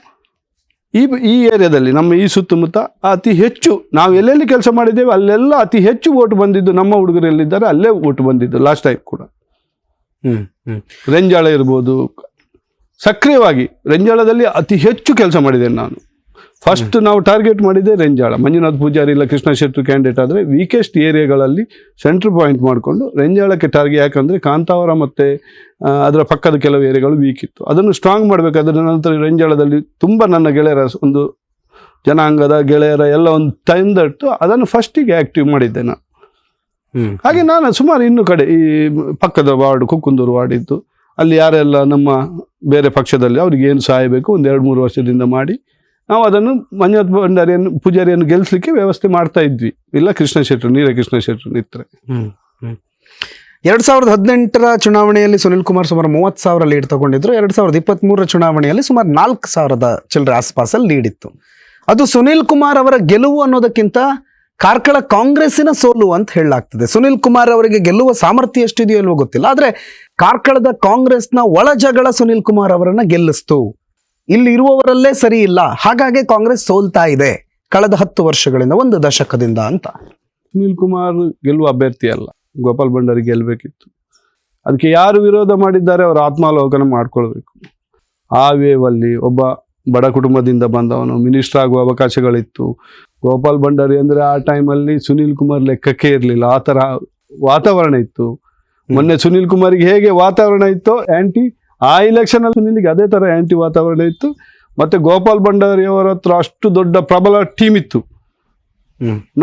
ಈ ಏರಿಯಾದಲ್ಲಿ ನಮ್ಮ ಈ ಸುತ್ತಮುತ್ತ ಅತಿ ಹೆಚ್ಚು ನಾವು ಎಲ್ಲೆಲ್ಲಿ ಕೆಲಸ ಮಾಡಿದ್ದೇವೆ ಅಲ್ಲೆಲ್ಲ ಅತಿ ಹೆಚ್ಚು ಓಟ್ ಬಂದಿದ್ದು ನಮ್ಮ ಹುಡುಗರು ಎಲ್ಲಿದ್ದಾರೆ ಅಲ್ಲೇ ಓಟ್ ಬಂದಿದ್ದು. ಲಾಸ್ಟ್ ಟೈಮ್ ಕೂಡ ರೆಂಜಾಳ ಇರ್ಬೋದು, ಸಕ್ರಿಯವಾಗಿ ರೆಂಜಾಳದಲ್ಲಿ ಅತಿ ಹೆಚ್ಚು ಕೆಲಸ ಮಾಡಿದ್ದೇನೆ ನಾನು. ಫಸ್ಟ್ ನಾವು ಟಾರ್ಗೆಟ್ ಮಾಡಿದ್ದೆ ರೆಂಜಾಳ. ಮಂಜುನಾಥ್ ಪೂಜಾರಿ ಇಲ್ಲ ಕೃಷ್ಣ ಶೆಟ್ಟಿ ಕ್ಯಾಂಡಿಡೇಟ್ ಆದರೆ ವೀಕೆಸ್ಟ್ ಏರಿಯಾಗಳಲ್ಲಿ ಸೆಂಟ್ರ್ ಪಾಯಿಂಟ್ ಮಾಡಿಕೊಂಡು ರೆಂಜಾಳಕ್ಕೆ ಟಾರ್ಗೆಟ್, ಯಾಕಂದರೆ ಕಾಂತಾವರ ಮತ್ತು ಅದರ ಪಕ್ಕದ ಕೆಲವು ಏರಿಯಾಗಳು ವೀಕ್ ಇತ್ತು, ಅದನ್ನು ಸ್ಟ್ರಾಂಗ್ ಮಾಡಬೇಕಾದ್ರೆ ನಂತರ ರೆಂಜಾಳದಲ್ಲಿ ತುಂಬ ನನ್ನ ಗೆಳೆಯರ ಒಂದು ಜನಾಂಗದ ಗೆಳೆಯರ ಎಲ್ಲ ಒಂದು ತಂದಟ್ಟು ಅದನ್ನು ಫಸ್ಟಿಗೆ ಆ್ಯಕ್ಟಿವ್ ಮಾಡಿದ್ದೆ ನಾನು. ಹಾಗೆ ನಾನು ಸುಮಾರು ಇನ್ನೂ ಕಡೆ ಈ ಪಕ್ಕದ ವಾರ್ಡ್ ಕುಕ್ಕುಂದೂರು ವಾರ್ಡ್ ಇತ್ತು, ಅಲ್ಲಿ ಯಾರೆಲ್ಲ ನಮ್ಮ ಬೇರೆ ಪಕ್ಷದಲ್ಲಿ ಅವ್ರಿಗೆ ಏನು ಸಹಾಯ ಬೇಕು ಒಂದು 2-3 ವರ್ಷದಿಂದ ಮಾಡಿ ನಾವು ಅದನ್ನು ಮಂಜುನಾಥ್ ಪೂಜಾರಿಯನ್ನು ಗೆಲ್ಲಿಸಲಿಕ್ಕೆ ವ್ಯವಸ್ಥೆ ಮಾಡ್ತಾ ಇದ್ವಿ. ಇಲ್ಲ ಕೃಷ್ಣ ಶೆಟ್ಟರು, ನೀಲಕೃಷ್ಣ ಶೆಟ್ಟರು ನಿತ್ರೆ. 2018ರ ಚುನಾವಣೆಯಲ್ಲಿ ಸುನಿಲ್ ಕುಮಾರ್ ಸುಮಾರು 30,000 ಲೀಡ್ ತಗೊಂಡಿದ್ರು. 2023ರ ಚುನಾವಣೆಯಲ್ಲಿ ಸುಮಾರು 4,000 ಚಿಲ್ಲರೆ ಆಸ್ಪಾಸಲ್ಲಿ ಲೀಡ್ ಇತ್ತು. ಅದು ಸುನಿಲ್ ಕುಮಾರ್ ಅವರ ಗೆಲುವು ಅನ್ನೋದಕ್ಕಿಂತ ಕಾರ್ಕಳ ಕಾಂಗ್ರೆಸ್ಸಿನ ಸೋಲು ಅಂತ ಹೇಳಲಾಗ್ತದೆ. ಸುನಿಲ್ ಕುಮಾರ್ ಅವರಿಗೆ ಗೆಲ್ಲುವ ಸಾಮರ್ಥ್ಯ ಎಷ್ಟಿದೆಯೋ ಇಲ್ವೋ ಗೊತ್ತಿಲ್ಲ, ಆದ್ರೆ ಕಾರ್ಕಳದ ಕಾಂಗ್ರೆಸ್ನ ಒಳ ಜಗಳ ಸುನಿಲ್ ಕುಮಾರ್ ಅವರನ್ನ ಗೆಲ್ಲಿಸ್ತು. ಇಲ್ಲಿ ಇರುವವರಲ್ಲೇ ಸರಿ ಇಲ್ಲ, ಹಾಗಾಗಿ ಕಾಂಗ್ರೆಸ್ ಸೋಲ್ತಾ ಇದೆ ಕಳೆದ 10 ವರ್ಷಗಳಿಂದ, 1 ದಶಕದಿಂದ ಅಂತ. ಸುನಿಲ್ ಕುಮಾರ್ ಗೆಲ್ಲುವ ಅಭ್ಯರ್ಥಿ ಅಲ್ಲ, ಗೋಪಾಲ್ ಭಂಡಾರಿ ಗೆಲ್ಲಬೇಕಿತ್ತು. ಅದಕ್ಕೆ ಯಾರು ವಿರೋಧ ಮಾಡಿದ್ದಾರೆ ಅವರ ಆತ್ಮಾವಲೋಕನ ಮಾಡ್ಕೊಳ್ಬೇಕು. ಆ ವೇವಲ್ಲಿ ಒಬ್ಬ ಬಡ ಕುಟುಂಬದಿಂದ ಬಂದವನು, ಮಿನಿಸ್ಟರ್ ಆಗುವ ಅವಕಾಶಗಳಿತ್ತು. ಗೋಪಾಲ್ ಭಂಡಾರಿ ಅಂದರೆ ಆ ಟೈಮಲ್ಲಿ ಸುನಿಲ್ ಕುಮಾರ್ ಲೆಕ್ಕಕ್ಕೆ ಇರಲಿಲ್ಲ, ಆ ಥರ ವಾತಾವರಣ ಇತ್ತು. ಮೊನ್ನೆ ಸುನಿಲ್ ಕುಮಾರಿಗೆ ಹೇಗೆ ವಾತಾವರಣ ಇತ್ತೋ ಆ್ಯಂಟಿ, ಆ ಇಲೆಕ್ಷನ್ ಅಲ್ಲಿ ಸುನಿಲ್ಗೆ ಅದೇ ಥರ ಆ್ಯಂಟಿ ವಾತಾವರಣ ಇತ್ತು. ಮತ್ತು ಗೋಪಾಲ್ ಭಂಡಾರಿ ಅವರ ಹತ್ರ ಅಷ್ಟು ದೊಡ್ಡ ಪ್ರಬಲ ಟೀಮ್ ಇತ್ತು.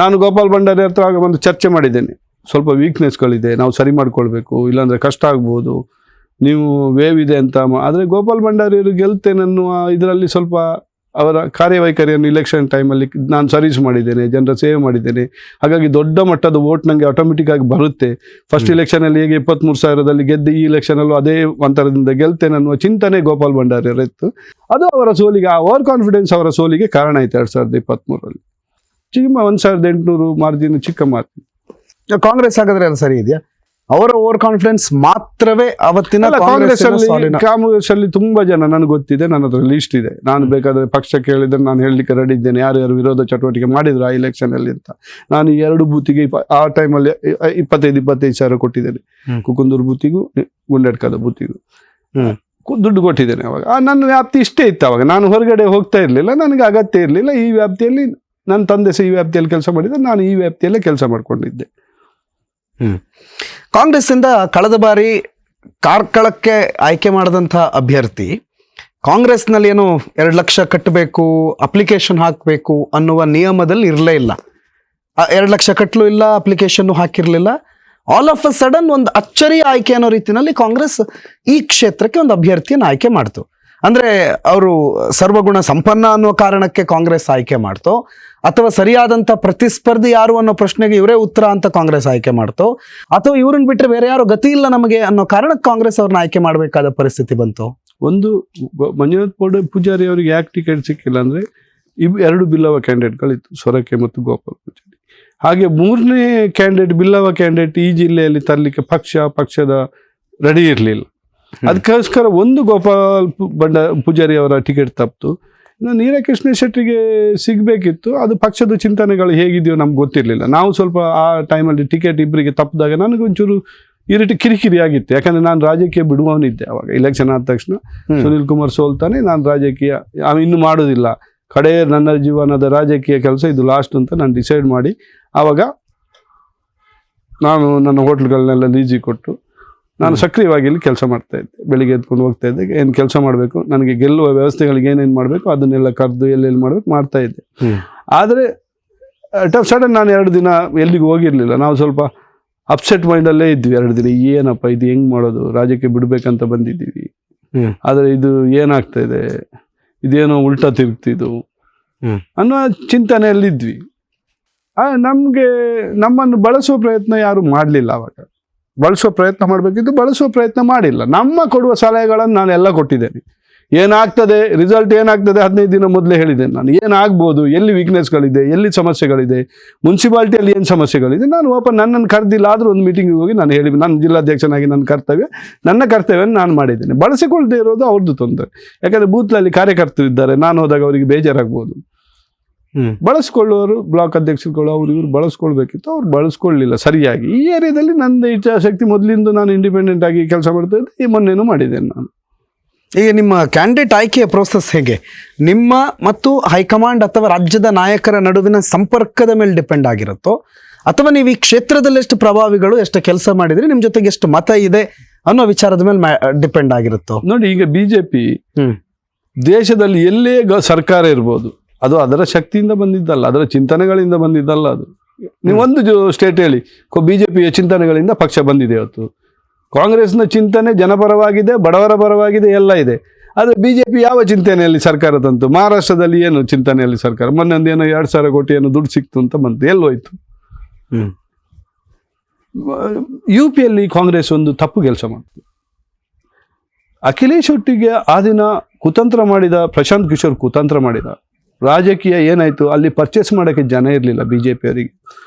ನಾನು ಗೋಪಾಲ್ ಭಂಡಾರಿ ಹತ್ರ ಆಗ ಒಂದು ಚರ್ಚೆ ಮಾಡಿದ್ದೇನೆ, ಸ್ವಲ್ಪ ವೀಕ್ನೆಸ್ಗಳಿದೆ, ನಾವು ಸರಿ ಮಾಡ್ಕೊಳ್ಬೇಕು, ಇಲ್ಲಾಂದರೆ ಕಷ್ಟ ಆಗ್ಬೋದು, ನೀವು ವೇವ್ ಇದೆ ಅಂತ. ಆದರೆ ಗೋಪಾಲ್ ಭಂಡಾರಿಯವರು ಗೆಲ್ತೇನೆನ್ನುವ ಇದರಲ್ಲಿ ಸ್ವಲ್ಪ ಅವರ ಕಾರ್ಯವೈಖರಿಯನ್ನು ಇಲೆಕ್ಷನ್ ಟೈಮಲ್ಲಿ ನಾನು ಸರ್ವಿಸ್ ಮಾಡಿದ್ದೇನೆ, ಜನರ ಸೇವೆ ಮಾಡಿದ್ದೇನೆ, ಹಾಗಾಗಿ ದೊಡ್ಡ ಮಟ್ಟದ ವೋಟ್ ನನಗೆ ಆಟೋಮೆಟಿಕ್ ಆಗಿ ಬರುತ್ತೆ. ಫಸ್ಟ್ ಇಲೆಕ್ಷನಲ್ಲಿ ಹೇಗೆ 23,000ದಲ್ಲಿ ಗೆದ್ದು ಈ ಇಲೆಕ್ಷನಲ್ಲೂ ಅದೇ ಅಂತರದಿಂದ ಗೆಲ್ತೇನೆ ಅನ್ನುವ ಚಿಂತನೆ ಗೋಪಾಲ್ ಭಂಡಾರಿಯವರು ಇತ್ತು. ಅದು ಅವರ ಸೋಲಿಗೆ, ಆ ಓವರ್ ಕಾನ್ಫಿಡೆನ್ಸ್ ಅವರ ಸೋಲಿಗೆ ಕಾರಣ ಆಯಿತು 2023ರಲ್ಲಿ. ಚಿಕ್ಕ 1,800 ಮಾರ್ಜಿನ್, ಚಿಕ್ಕ ಮಾರ್ಜಿನ್. ಕಾಂಗ್ರೆಸ್ ಹಾಗಾದ್ರೆ ಅದು ಸರಿ ಇದೆಯಾ? ಅವರ ಓವರ್ ಕಾನ್ಫಿಡೆನ್ಸ್ ಮಾತ್ರವೇ ಅವತ್ತಿನ ಕಾಂಗ್ರೆಸ್ ಅಲ್ಲಿ ತುಂಬಾ ಜನ ನನಗೆ ಗೊತ್ತಿದೆ, ನನ್ನ ಹತ್ರ ಲಿಸ್ಟ್ ಇದೆ. ನಾನು ಬೇಕಾದ್ರೆ ಪಕ್ಷಕ್ಕೆ ಹೇಳಿದ್ರೆ ನಾನು ಹೇಳಲಿಕ್ಕೆ ರೆಡಿ ಇದ್ದೇನೆ ಯಾರು ವಿರೋಧ ಚಟುವಟಿಕೆ ಮಾಡಿದ್ರು ಆ ಇಲೆಕ್ಷನ್ ಅಲ್ಲಿ ಅಂತ. ನಾನು 2 ಬೂತಿಗೆ ಆ ಟೈಮಲ್ಲಿ 25,000 ಸಾವಿರ ಕೊಟ್ಟಿದ್ದೇನೆ. ಕುಕ್ಕುಂದೂರು ಬೂತಿಗೂ ಗುಂಡಡ್ಕದ ಬೂತಿಗೂ ದುಡ್ಡು ಕೊಟ್ಟಿದ್ದೇನೆ. ಅವಾಗ ನನ್ನ ವ್ಯಾಪ್ತಿ ಇಷ್ಟೇ ಇತ್ತು. ಅವಾಗ ನಾನು ಹೊರಗಡೆ ಹೋಗ್ತಾ ಇರಲಿಲ್ಲ, ನನಗೆ ಅಗತ್ಯ ಇರಲಿಲ್ಲ. ಈ ವ್ಯಾಪ್ತಿಯಲ್ಲಿ ನನ್ನ ತಂದೆ ಸಹ ಈ ವ್ಯಾಪ್ತಿಯಲ್ಲಿ ಕೆಲಸ ಮಾಡಿದ್ರೆ ನಾನು ಈ ವ್ಯಾಪ್ತಿಯಲ್ಲೇ ಕೆಲಸ ಮಾಡ್ಕೊಂಡಿದ್ದೆ. ಕಾಂಗ್ರೆಸ್ ಇಂದ ಕಳೆದ ಬಾರಿ ಕಾರ್ಕಳಕ್ಕೆ ಆಯ್ಕೆ ಮಾಡಿದಂಥ ಅಭ್ಯರ್ಥಿ ಕಾಂಗ್ರೆಸ್ನಲ್ಲಿ ಏನು 2 ಲಕ್ಷ ಕಟ್ಟಬೇಕು, ಅಪ್ಲಿಕೇಶನ್ ಹಾಕಬೇಕು ಅನ್ನುವ ನಿಯಮದಲ್ಲಿ ಇರಲೇ ಇಲ್ಲ. 2 ಲಕ್ಷ ಕಟ್ಟಲು ಇಲ್ಲ, ಅಪ್ಲಿಕೇಶನ್ ಹಾಕಿರಲಿಲ್ಲ. ಆಲ್ ಆಫ್ ಅ ಸಡನ್ ಒಂದು ಅಚ್ಚರಿ ಆಯ್ಕೆ ಅನ್ನೋ ರೀತಿಯಲ್ಲಿ ಕಾಂಗ್ರೆಸ್ ಈ ಕ್ಷೇತ್ರಕ್ಕೆ ಒಂದು ಅಭ್ಯರ್ಥಿಯನ್ನು ಆಯ್ಕೆ ಮಾಡ್ತು. ಅಂದ್ರೆ ಅವರು ಸರ್ವಗುಣ ಸಂಪನ್ನ ಅನ್ನೋ ಕಾರಣಕ್ಕೆ ಕಾಂಗ್ರೆಸ್ ಆಯ್ಕೆ ಮಾಡ್ತೋ, ಅಥವಾ ಸರಿಯಾದಂಥ ಪ್ರತಿಸ್ಪರ್ಧಿ ಯಾರು ಅನ್ನೋ ಪ್ರಶ್ನೆಗೆ ಇವರೇ ಉತ್ತರ ಅಂತ ಕಾಂಗ್ರೆಸ್ ಆಯ್ಕೆ ಮಾಡ್ತೋ, ಅಥವಾ ಇವ್ರನ್ನ ಬಿಟ್ಟರೆ ಬೇರೆ ಯಾರು ಗತಿ ಇಲ್ಲ ನಮಗೆ ಅನ್ನೋ ಕಾರಣಕ್ಕೆ ಕಾಂಗ್ರೆಸ್ ಅವ್ರನ್ನ ಆಯ್ಕೆ ಮಾಡಬೇಕಾದ ಪರಿಸ್ಥಿತಿ ಬಂತು. ಒಂದು ಮಂಜುನಾಥ್ ಪೂಜಾರಿ ಅವರಿಗೆ ಯಾಕೆ ಟಿಕೆಟ್ ಸಿಕ್ಕಿಲ್ಲ ಅಂದರೆ 2 ಬಿಲ್ಲವ ಕ್ಯಾಂಡಿಡೇಟ್ಗಳಿತ್ತು, ಸೊರಕೆ ಮತ್ತು ಗೋಪಾಲ್ ಪೂಜಾರಿ. ಹಾಗೆ 3ನೇ ಕ್ಯಾಂಡಿಡೇಟ್ ಬಿಲ್ಲವ ಕ್ಯಾಂಡಿಡೇಟ್ ಈ ಜಿಲ್ಲೆಯಲ್ಲಿ ತರಲಿಕ್ಕೆ ಪಕ್ಷದ ರೆಡಿ ಇರಲಿಲ್ಲ. ಅದಕ್ಕೋಸ್ಕರ ಒಂದು ಗೋಪಾಲ್ ಪೂಜಾರಿ ಅವರ ಟಿಕೆಟ್ ತಪ್ಪಿತು. ಇನ್ನು ನೀಲಕೃಷ್ಣ ಶೆಟ್ಟಿಗೆ ಸಿಗಬೇಕಿತ್ತು. ಅದು ಪಕ್ಷದ ಚಿಂತನೆಗಳು ಹೇಗಿದೆಯೋ ನಮ್ಗೆ ಗೊತ್ತಿರಲಿಲ್ಲ. ನಾವು ಸ್ವಲ್ಪ ಆ ಟೈಮಲ್ಲಿ ಟಿಕೆಟ್ ಇಬ್ಬರಿಗೆ ತಪ್ಪಿದಾಗ ನನಗೊಂಚೂರು ಈ ರೀತಿ ಕಿರಿಕಿರಿ ಆಗಿತ್ತು. ಯಾಕಂದರೆ ನಾನು ರಾಜಕೀಯ ಬಿಡುವವನಿದ್ದೆ. ಅವಾಗ ಇಲೆಕ್ಷನ್ ಆದ ತಕ್ಷಣ ಸುನಿಲ್ ಕುಮಾರ್ ಸೋಲ್ತಾನೆ, ನಾನು ರಾಜಕೀಯ ಇನ್ನು ಮಾಡೋದಿಲ್ಲ, ಕಡೆ ನನ್ನ ಜೀವನದ ರಾಜಕೀಯ ಕೆಲಸ ಇದು ಲಾಸ್ಟ್ ಅಂತ ನಾನು ಡಿಸೈಡ್ ಮಾಡಿ ಆವಾಗ ನಾನು ನನ್ನ ಹೋಟ್ಲ್ಗಳನ್ನೆಲ್ಲ ಲೀಸಿಗೆ ಕೊಟ್ಟು ನಾನು ಸಕ್ರಿಯವಾಗಿ ಇಲ್ಲಿ ಕೆಲಸ ಮಾಡ್ತಾ ಇದ್ದೆ. ಬೆಳಿಗ್ಗೆ ಎದ್ಕೊಂಡು ಹೋಗ್ತಾ ಇದ್ದೆ, ಏನು ಕೆಲಸ ಮಾಡಬೇಕು, ನನಗೆ ಗೆಲ್ಲುವ ವ್ಯವಸ್ಥೆಗಳಿಗೆ ಏನೇನು ಮಾಡಬೇಕು ಅದನ್ನೆಲ್ಲ ಕರೆದು ಎಲ್ಲೆಲ್ಲಿ ಮಾಡಬೇಕು ಮಾಡ್ತಾ ಇದ್ದೆ. ಆದರೆ ಸಡನ್ ನಾನು 2 ದಿನ ಎಲ್ಲಿಗೂ ಹೋಗಿರಲಿಲ್ಲ. ನಾವು ಸ್ವಲ್ಪ ಅಪ್ಸೆಟ್ ಮೈಂಡಲ್ಲೇ ಇದ್ವಿ 2 ದಿನ. ಏನಪ್ಪ ಇದು ಹೆಂಗೆ ಮಾಡೋದು, ರಾಜ್ಯಕ್ಕೆ ಬಿಡಬೇಕಂತ ಬಂದಿದ್ದೀವಿ, ಆದರೆ ಇದು ಏನಾಗ್ತಾ ಇದೆ, ಇದೇನೋ ಉಲ್ಟಾ ತಿರುಗ್ತಿದ್ದು ಅನ್ನೋ ಚಿಂತನೆಯಲ್ಲಿದ್ವಿ. ನಮ್ಮನ್ನು ಬಳಸುವ ಪ್ರಯತ್ನ ಯಾರು ಮಾಡಲಿಲ್ಲ. ಆವಾಗ ಬಳಸುವ ಪ್ರಯತ್ನ ಮಾಡಬೇಕಿದ್ದು, ಬಳಸುವ ಪ್ರಯತ್ನ ಮಾಡಿಲ್ಲ. ನಮ್ಮ ಕೊಡುವ ಸಲಹೆಗಳನ್ನು ನಾನು ಎಲ್ಲ ಕೊಟ್ಟಿದ್ದೇನೆ. ಏನಾಗ್ತದೆ, ರಿಸಲ್ಟ್ ಏನಾಗ್ತದೆ 15 ದಿನ ಮೊದಲೇ ಹೇಳಿದ್ದೇನೆ ನಾನು. ಏನಾಗ್ಬೋದು, ಎಲ್ಲಿ ವೀಕ್ನೆಸ್ಗಳಿದೆ, ಎಲ್ಲಿ ಸಮಸ್ಯೆಗಳಿದೆ, ಮುನ್ಸಿಪಾಲ್ಟಿಯಲ್ಲಿ ಏನು ಸಮಸ್ಯೆಗಳಿದೆ, ನಾನು ನನ್ನನ್ನು ಕರೆದಿಲ್ಲ ಆದರೂ ಒಂದು ಮೀಟಿಂಗಿಗೆ ಹೋಗಿ ನಾನು ಹೇಳಿ, ನನ್ನ ಜಿಲ್ಲಾಧ್ಯಕ್ಷನಾಗಿ ನನ್ನ ಕರ್ತವ್ಯವನ್ನು ನಾನು ಮಾಡಿದ್ದೇನೆ. ಬಳಸಿಕೊಳ್ಳದೆ ಇರೋದು ಅವ್ರದ್ದು ತೊಂದರೆ. ಯಾಕಂದರೆ ಬೂತ್ನಲ್ಲಿ ಕಾರ್ಯಕರ್ತರು ಇದ್ದಾರೆ, ನಾನು ಹೋದಾಗ ಅವರಿಗೆ ಬೇಜಾರಾಗ್ಬೋದು. ಬಳಸ್ಕೊಳ್ಳೋರು ಬ್ಲಾಕ್ ಅಧ್ಯಕ್ಷರುಗಳು ಅವರು ಇವರು ಬಳಸ್ಕೊಳ್ಬೇಕಿತ್ತು, ಅವ್ರು ಬಳಸ್ಕೊಳ್ಳಲಿಲ್ಲ ಸರಿಯಾಗಿ. ಈ ಏರಿಯಾದಲ್ಲಿ ನನ್ನ ಇಚ್ಛಾಶಕ್ತಿ ಮೊದಲಿಂದ ನಾನು ಇಂಡಿಪೆಂಡೆಂಟ್ ಆಗಿ ಕೆಲಸ ಮಾಡ್ತಾ ಇದ್ದೆ. ಈ ಮೊನ್ನೆನೂ ಮಾಡಿದ್ದೇನೆ ನಾನು. ಈಗ ನಿಮ್ಮ ಕ್ಯಾಂಡಿಡೇಟ್ ಆಯ್ಕೆಯ ಪ್ರೋಸೆಸ್ ಹೇಗೆ? ನಿಮ್ಮ ಮತ್ತು ಹೈಕಮಾಂಡ್ ಅಥವಾ ರಾಜ್ಯದ ನಾಯಕರ ನಡುವಿನ ಸಂಪರ್ಕದ ಮೇಲೆ ಡಿಪೆಂಡ್ ಆಗಿರುತ್ತೋ, ಅಥವಾ ನೀವು ಈ ಕ್ಷೇತ್ರದಲ್ಲಿ ಎಷ್ಟು ಪ್ರಭಾವಿಗಳು, ಎಷ್ಟು ಕೆಲಸ ಮಾಡಿದ್ರೆ, ನಿಮ್ಮ ಜೊತೆಗೆ ಎಷ್ಟು ಮತ ಇದೆ ಅನ್ನೋ ವಿಚಾರದ ಮೇಲೆ ಡಿಪೆಂಡ್ ಆಗಿರುತ್ತೋ? ನೋಡಿ, ಈಗ ಬಿಜೆಪಿ ದೇಶದಲ್ಲಿ ಎಲ್ಲೇ ಸರ್ಕಾರ ಇರ್ಬೋದು, ಅದು ಅದರ ಶಕ್ತಿಯಿಂದ ಬಂದಿದ್ದಲ್ಲ, ಅದರ ಚಿಂತನೆಗಳಿಂದ ಬಂದಿದ್ದಲ್ಲ. ಅದು ನೀವೊಂದು ಸ್ಟೇಟ್ ಹೇಳಿ, ಬಿಜೆಪಿಯ ಚಿಂತನೆಗಳಿಂದ ಪಕ್ಷ ಬಂದಿದೆ. ಇವತ್ತು ಕಾಂಗ್ರೆಸ್ನ ಚಿಂತನೆ ಜನಪರವಾಗಿದೆ, ಬಡವರ ಪರವಾಗಿದೆ, ಎಲ್ಲ ಇದೆ. ಆದರೆ ಬಿಜೆಪಿ ಯಾವ ಚಿಂತನೆಯಲ್ಲಿ ಸರ್ಕಾರ ತಂತು? ಮಹಾರಾಷ್ಟ್ರದಲ್ಲಿ ಏನು ಚಿಂತನೆಯಲ್ಲಿ ಸರ್ಕಾರ? ಮೊನ್ನೆ ಒಂದೇನೋ 2,000 ಕೋಟಿ ಏನೋ ದುಡ್ಡು ಸಿಕ್ತು ಅಂತ ಬಂತು, ಎಲ್ಲೋಯ್ತು? UPಯಲ್ಲಿ ಕಾಂಗ್ರೆಸ್ ಒಂದು ತಪ್ಪು ಕೆಲಸ ಮಾಡ್ತು. ಅಖಿಲೇಶ್ ಒಟ್ಟಿಗೆ ಆ ದಿನ ಕುತಂತ್ರ ಮಾಡಿದ, ಪ್ರಶಾಂತ್ ಕಿಶೋರ್ ಕುತಂತ್ರ ಮಾಡಿದ. ರಾಜಕೀಯ ಏನಾಯಿತು, ಅಲ್ಲಿ ಪರ್ಚೇಸ್ ಮಾಡೋಕ್ಕೆ ಜನ ಇರಲಿಲ್ಲ ಬಿಜೆಪಿಯವರಿಗೆ.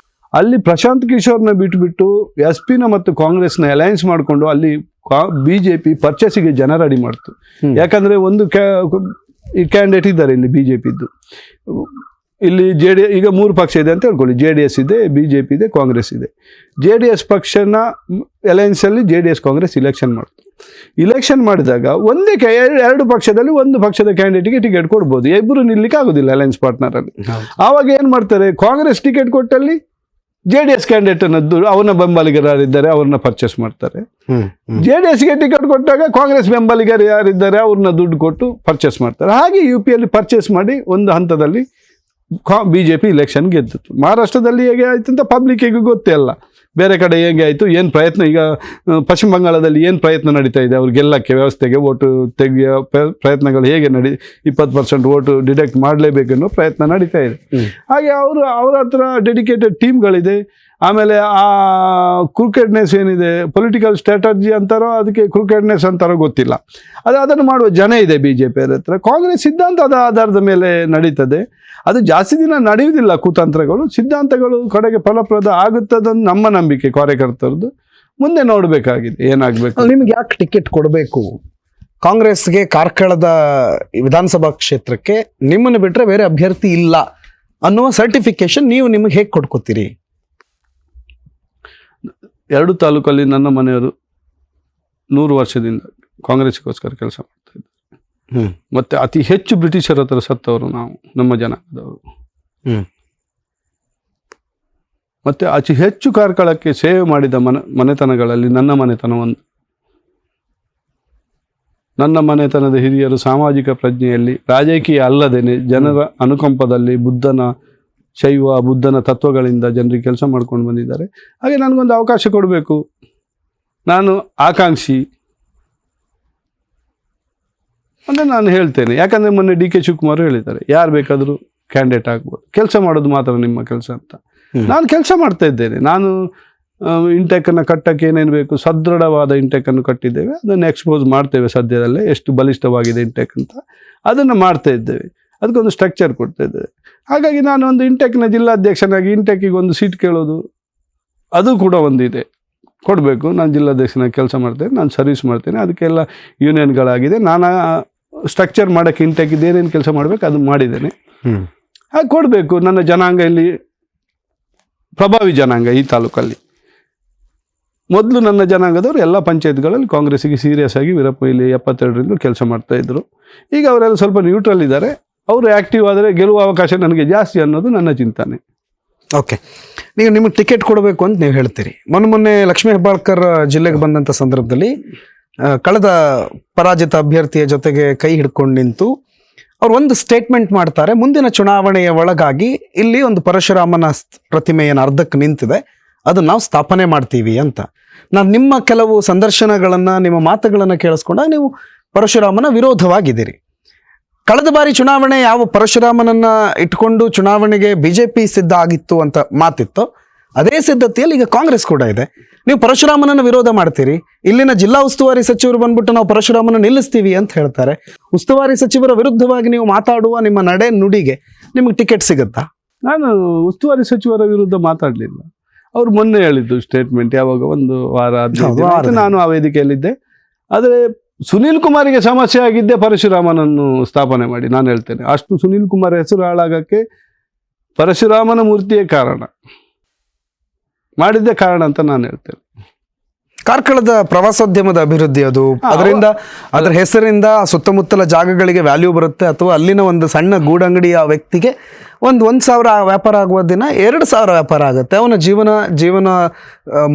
ಅಲ್ಲಿ ಪ್ರಶಾಂತ್ ಕಿಶೋರ್ನ ಬಿಟ್ಟುಬಿಟ್ಟು SP-ನ ಮತ್ತು ಕಾಂಗ್ರೆಸ್ನ ಅಲಯನ್ಸ್ ಮಾಡಿಕೊಂಡು ಅಲ್ಲಿ ಬಿಜೆಪಿ ಪರ್ಚೇಸಿಗೆ ಜನ ರೆಡಿ ಮಾಡ್ತು. ಯಾಕಂದರೆ ಒಂದು ಕ್ಯಾಂಡಿಡೇಟ್ ಇದ್ದಾರೆ ಇಲ್ಲಿ ಬಿಜೆಪಿದ್ದು. ಇಲ್ಲಿ ಈಗ 3 ಪಕ್ಷ ಇದೆ ಅಂತ ಹೇಳ್ಕೊಳ್ಳಿ. JDS ಇದೆ, BJP ಇದೆ, ಕಾಂಗ್ರೆಸ್ ಇದೆ. JDS ಪಕ್ಷನ ಅಲಯನ್ಸಲ್ಲಿ JDS ಕಾಂಗ್ರೆಸ್ ಇಲೆಕ್ಷನ್ ಮಾಡ್ತು. ಇಲೆಕ್ಷನ್ ಮಾಡಿದಾಗ ಒಂದೇ 2 ಪಕ್ಷದಲ್ಲಿ ಒಂದು ಪಕ್ಷದ ಕ್ಯಾಂಡಿಡೇಟ್ಗೆ ಟಿಕೆಟ್ ಕೊಡ್ಬೋದು, ಇಬ್ಬರು ನಿಲ್ಲಿಕ್ಕೆ ಆಗೋದಿಲ್ಲ ಅಲಯನ್ಸ್ ಪಾರ್ಟ್ನರಲ್ಲಿ. ಆವಾಗ ಏನು ಮಾಡ್ತಾರೆ, ಕಾಂಗ್ರೆಸ್ ಟಿಕೆಟ್ ಕೊಟ್ಟಲ್ಲಿ JDS ಕ್ಯಾಂಡಿಡೇಟ್ ಅನ್ನೋದು ಅವನ ಬೆಂಬಲಿಗರು ಯಾರಿದ್ದಾರೆ ಅವ್ರನ್ನ ಪರ್ಚೇಸ್ ಮಾಡ್ತಾರೆ. JDSಗೆ ಟಿಕೆಟ್ ಕೊಟ್ಟಾಗ ಕಾಂಗ್ರೆಸ್ ಬೆಂಬಲಿಗರು ಯಾರಿದ್ದಾರೆ ಅವ್ರನ್ನ ದುಡ್ಡು ಕೊಟ್ಟು ಪರ್ಚೇಸ್ ಮಾಡ್ತಾರೆ. ಹಾಗೆ UPಯಲ್ಲಿ ಪರ್ಚೇಸ್ ಮಾಡಿ ಒಂದು ಹಂತದಲ್ಲಿ ಬಿಜೆಪಿ ಇಲೆಕ್ಷನ್ ಗೆದ್ದಿತ್ತು. ಮಹಾರಾಷ್ಟ್ರದಲ್ಲಿ ಹೇಗೆ ಆಯ್ತು ಅಂತ ಪಬ್ಲಿಕ್ಕಿಗೂ ಗೊತ್ತೇ ಅಲ್ಲ. ಬೇರೆ ಕಡೆ ಹೇಗೆ ಆಯಿತು, ಏನು ಪ್ರಯತ್ನ, ಈಗ ಪಶ್ಚಿಮ ಬಂಗಾಳದಲ್ಲಿ ಏನು ಪ್ರಯತ್ನ ನಡೀತಾ ಇದೆ ಅವ್ರು ಗೆಲ್ಲಕ್ಕೆ, ವ್ಯವಸ್ಥೆಗೆ ಓಟು ತೆಗೆಯೋ ಪ್ರಯತ್ನಗಳು ಹೇಗೆ 20% ಓಟು ಡಿಡಕ್ಟ್ ಮಾಡಲೇಬೇಕೆನ್ನೋ ಪ್ರಯತ್ನ ನಡೀತಾ ಇದೆ. ಹಾಗೆ ಅವ್ರ ಹತ್ರ ಡೆಡಿಕೇಟೆಡ್ ಟೀಮ್ಗಳಿದೆ. ಆಮೇಲೆ ಆ ಕ್ರಿಕೆಟ್ನೆಸ್ ಏನಿದೆ, ಪೊಲಿಟಿಕಲ್ ಸ್ಟ್ರಾಟಜಿ ಅಂತಾರೋ ಅದಕ್ಕೆ ಕ್ರಿಕೆಟ್ನೆಸ್ ಅಂತಾರೋ ಗೊತ್ತಿಲ್ಲ, ಅದನ್ನು ಮಾಡುವ ಜನ ಇದೆ BJP ಹತ್ರ. ಕಾಂಗ್ರೆಸ್ ಸಿದ್ಧಾಂತದ ಆಧಾರದ ಮೇಲೆ ನಡೀತದೆ. ಅದು ಜಾಸ್ತಿ ದಿನ ನಡೆಯುವುದಿಲ್ಲ ಕುತಂತ್ರಗಳು. ಸಿದ್ಧಾಂತಗಳು ಕಡೆಗೆ ಫಲಪ್ರದ ಆಗುತ್ತದನ್ನು ನಮ್ಮ ನಂಬಿಕೆ ಕಾರ್ಯಕರ್ತರದ್ದು. ಮುಂದೆ ನೋಡಬೇಕಾಗಿದೆ ಏನಾಗಬೇಕು. ನಿಮ್ಗೆ ಯಾಕೆ ಟಿಕೆಟ್ ಕೊಡಬೇಕು? ಕಾಂಗ್ರೆಸ್ಗೆ ಕಾರ್ಕಳದ ವಿಧಾನಸಭಾ ಕ್ಷೇತ್ರಕ್ಕೆ ನಿಮ್ಮನ್ನು ಬಿಟ್ಟರೆ ಬೇರೆ ಅಭ್ಯರ್ಥಿ ಇಲ್ಲ ಅನ್ನುವ ಸರ್ಟಿಫಿಕೇಶನ್ ನೀವು ನಿಮಗೆ ಹೇಗೆ ಕೊಡ್ಕೋತೀರಿ? 2 ತಾಲೂಕಲ್ಲಿ ನನ್ನ ಮನೆಯವರು 100 ವರ್ಷದಿಂದ ಕಾಂಗ್ರೆಸ್ಗೋಸ್ಕರ ಕೆಲಸ ಮಾಡ್ತಾ ಇದ್ದಾರೆ. ಮತ್ತೆ ಅತಿ ಹೆಚ್ಚು ಬ್ರಿಟಿಷರ ಹತ್ರ ಸತ್ತವರು ನಾವು, ನಮ್ಮ ಜನಾಂಗದವರು. ಮತ್ತೆ ಅತಿ ಹೆಚ್ಚು ಕಾರ್ಕಳಕ್ಕೆ ಸೇವೆ ಮಾಡಿದ ಮನೆತನಗಳಲ್ಲಿ ನನ್ನ ಮನೆತನ ಒಂದು. ನನ್ನ ಮನೆತನದ ಹಿರಿಯರು ಸಾಮಾಜಿಕ ಪ್ರಜ್ಞೆಯಲ್ಲಿ, ರಾಜಕೀಯ ಅಲ್ಲದೇನೆ ಜನರ ಅನುಕಂಪದಲ್ಲಿ ಬುದ್ಧನ ತತ್ವಗಳಿಂದ ಜನರಿಗೆ ಕೆಲಸ ಮಾಡ್ಕೊಂಡು ಬಂದಿದ್ದಾರೆ. ಹಾಗೆ ನನಗೊಂದು ಅವಕಾಶ ಕೊಡಬೇಕು. ನಾನು ಆಕಾಂಕ್ಷಿ ಅಂತ ನಾನು ಹೇಳ್ತೇನೆ. ಯಾಕಂದರೆ ಮೊನ್ನೆ DK ಶಿವಕುಮಾರ್ ಹೇಳಿದ್ದಾರೆ, ಯಾರು ಬೇಕಾದರೂ ಕ್ಯಾಂಡಿಡೇಟ್ ಆಗ್ಬೋದು, ಕೆಲಸ ಮಾಡೋದು ಮಾತ್ರ ನಿಮ್ಮ ಕೆಲಸ ಅಂತ. ನಾನು ಕೆಲಸ ಮಾಡ್ತಾ ಇದ್ದೇನೆ. ನಾನು ಇಂಟೆಕನ್ನು ಕಟ್ಟಕ್ಕೆ ಏನೇನು ಬೇಕು, ಸದೃಢವಾದ ಇಂಟೆಕನ್ನು ಕಟ್ಟಿದ್ದೇವೆ, ಅದನ್ನು ಎಕ್ಸ್ಪೋಸ್ ಮಾಡ್ತೇವೆ ಸದ್ಯದಲ್ಲೇ, ಎಷ್ಟು ಬಲಿಷ್ಠವಾಗಿದೆ ಇಂಟೆಕ್ ಅಂತ ಅದನ್ನು ಮಾಡ್ತಾ ಇದ್ದೇವೆ. ಅದಕ್ಕೊಂದು ಸ್ಟ್ರಕ್ಚರ್ ಕೊಡ್ತಾ ಇದ್ದೇವೆ. ಹಾಗಾಗಿ ನಾನು ಒಂದು ಇಂಟೆಕ್ನ ಜಿಲ್ಲಾಧ್ಯಕ್ಷನಾಗಿ ಇಂಟೆಕ್ಕಿಗೆ ಒಂದು ಸೀಟ್ ಕೇಳೋದು ಅದು ಕೂಡ ಒಂದಿದೆ, ಕೊಡಬೇಕು. ನಾನು ಜಿಲ್ಲಾಧ್ಯಕ್ಷನಾಗಿ ಕೆಲಸ ಮಾಡ್ತೇನೆ, ನಾನು ಸರ್ವಿಸ್ ಮಾಡ್ತೇನೆ, ಅದಕ್ಕೆಲ್ಲ ಯೂನಿಯನ್ಗಳಾಗಿದೆ. ನಾನು ಸ್ಟ್ರಕ್ಚರ್ ಮಾಡೋಕ್ಕೆ ಇಂಟೆಕ್ಕಿದ್ದು ಏನೇನು ಕೆಲಸ ಮಾಡಬೇಕು ಅದು ಮಾಡಿದ್ದೇನೆ. ಹಾಗೆ ಕೊಡಬೇಕು. ನನ್ನ ಜನಾಂಗ ಇಲ್ಲಿ ಪ್ರಭಾವಿ ಜನಾಂಗ ಈ ತಾಲೂಕಲ್ಲಿ. ಮೊದಲು ನನ್ನ ಜನಾಂಗದವರು ಎಲ್ಲ ಪಂಚಾಯತ್ಗಳಲ್ಲಿ ಕಾಂಗ್ರೆಸ್ಸಿಗೆ ಸೀರಿಯಸ್ ಆಗಿ ವೀರಪ್ಪ ಇಲ್ಲಿ 72ರಿಂದ ಕೆಲಸ ಮಾಡ್ತಾಯಿದ್ರು. ಈಗ ಅವರೆಲ್ಲ ಸ್ವಲ್ಪ ನ್ಯೂಟ್ರಲ್ ಇದ್ದಾರೆ. ಅವರು ಆಕ್ಟಿವ್ ಆದರೆ ಗೆಲ್ಲುವ ಅವಕಾಶ ನನಗೆ ಜಾಸ್ತಿ ಅನ್ನೋದು ನನ್ನ ಚಿಂತನೆ. ಓಕೆ, ನೀವು ನಿಮಗೆ ಟಿಕೆಟ್ ಕೊಡಬೇಕು ಅಂತ ನೀವು ಹೇಳ್ತೀರಿ. ಮೊನ್ನೆ ಲಕ್ಷ್ಮೀ ಹೆಬ್ಬಾಳ್ಕರ್ ಜಿಲ್ಲೆಗೆ ಬಂದಂಥ ಸಂದರ್ಭದಲ್ಲಿ ಕಳೆದ ಪರಾಜಿತ ಅಭ್ಯರ್ಥಿಯ ಜೊತೆಗೆ ಕೈ ಹಿಡ್ಕೊಂಡು ನಿಂತು ಅವ್ರು ಒಂದು ಸ್ಟೇಟ್ಮೆಂಟ್ ಮಾಡ್ತಾರೆ, ಮುಂದಿನ ಚುನಾವಣೆಯ ಒಳಗಾಗಿ ಇಲ್ಲಿ ಒಂದು ಪರಶುರಾಮನ ಪ್ರತಿಮೆ ಏನು ಅರ್ಧಕ್ಕೆ ನಿಂತಿದೆ ಅದನ್ನ ನಾವು ಸ್ಥಾಪನೆ ಮಾಡ್ತೀವಿ ಅಂತ. ನಾನು ನಿಮ್ಮ ಕೆಲವು ಸಂದರ್ಶನಗಳನ್ನು, ನಿಮ್ಮ ಮಾತುಗಳನ್ನು ಕೇಳಿಸ್ಕೊಂಡಾಗ ನೀವು ಪರಶುರಾಮನ ವಿರೋಧವಾಗಿದ್ದೀರಿ. ಕಳೆದ ಬಾರಿ ಚುನಾವಣೆ ಯಾವ ಪರಶುರಾಮನನ್ನ ಇಟ್ಕೊಂಡು ಚುನಾವಣೆಗೆ ಬಿಜೆಪಿ ಸಿದ್ಧ ಆಗಿತ್ತು ಅಂತ ಮಾತಿತ್ತು, ಅದೇ ಸಿದ್ಧತೆಯಲ್ಲಿ ಈಗ ಕಾಂಗ್ರೆಸ್ ಕೂಡ ಇದೆ. ನೀವು ಪರಶುರಾಮನನ್ನ ವಿರೋಧ ಮಾಡ್ತೀರಿ. ಇಲ್ಲಿನ ಜಿಲ್ಲಾ ಉಸ್ತುವಾರಿ ಸಚಿವರು ಬಂದ್ಬಿಟ್ಟು ನಾವು ಪರಶುರಾಮನ ನಿಲ್ಲಿಸ್ತೀವಿ ಅಂತ ಹೇಳ್ತಾರೆ. ಉಸ್ತುವಾರಿ ಸಚಿವರ ವಿರುದ್ಧವಾಗಿ ನೀವು ಮಾತಾಡುವ ನಿಮ್ಮ ನಡೆ ನುಡಿಗೆ ನಿಮಗೆ ಟಿಕೆಟ್ ಸಿಗುತ್ತಾ? ನಾನು ಉಸ್ತುವಾರಿ ಸಚಿವರ ವಿರುದ್ಧ ಮಾತಾಡಲಿಲ್ಲ. ಅವ್ರು ಮೊನ್ನೆ ಹೇಳಿದ್ದು ಸ್ಟೇಟ್ಮೆಂಟ್, ಯಾವಾಗ ಒಂದು ವಾರ ನಾನು ಆ ವೇದಿಕೆಯಲ್ಲಿದ್ದೆ. ಆದರೆ ಸುನೀಲ್ ಕುಮಾರಿಗೆ ಸಮಸ್ಯೆ ಆಗಿದ್ದೆ ಪರಶುರಾಮನನ್ನು ಸ್ಥಾಪನೆ ಮಾಡಿ. ನಾನು ಹೇಳ್ತೇನೆ, ಅಷ್ಟು ಸುನೀಲ್ ಕುಮಾರ್ ಹೆಸರು ಹಾಳಾಗಕ್ಕೆ ಪರಶುರಾಮನ ಮೂರ್ತಿಯೇ ಕಾರಣ, ಮಾಡಿದ್ದೇ ಕಾರಣ ಅಂತ ನಾನು ಹೇಳ್ತೇನೆ. ಕಾರ್ಕಳದ ಪ್ರವಾಸೋದ್ಯಮದ ಅಭಿವೃದ್ಧಿ ಅದರಿಂದ ಅದರ ಹೆಸರಿಂದ ಸುತ್ತಮುತ್ತಲ ಜಾಗಗಳಿಗೆ ವ್ಯಾಲ್ಯೂ ಬರುತ್ತೆ, ಅಥವಾ ಅಲ್ಲಿನ ಒಂದು ಸಣ್ಣ ಗೂಡಂಗಡಿಯ ವ್ಯಕ್ತಿಗೆ ಒಂದು 1,000 ವ್ಯಾಪಾರ ಆಗುವ ದಿನ 2,000 ವ್ಯಾಪಾರ ಆಗುತ್ತೆ. ಅವನ ಜೀವನ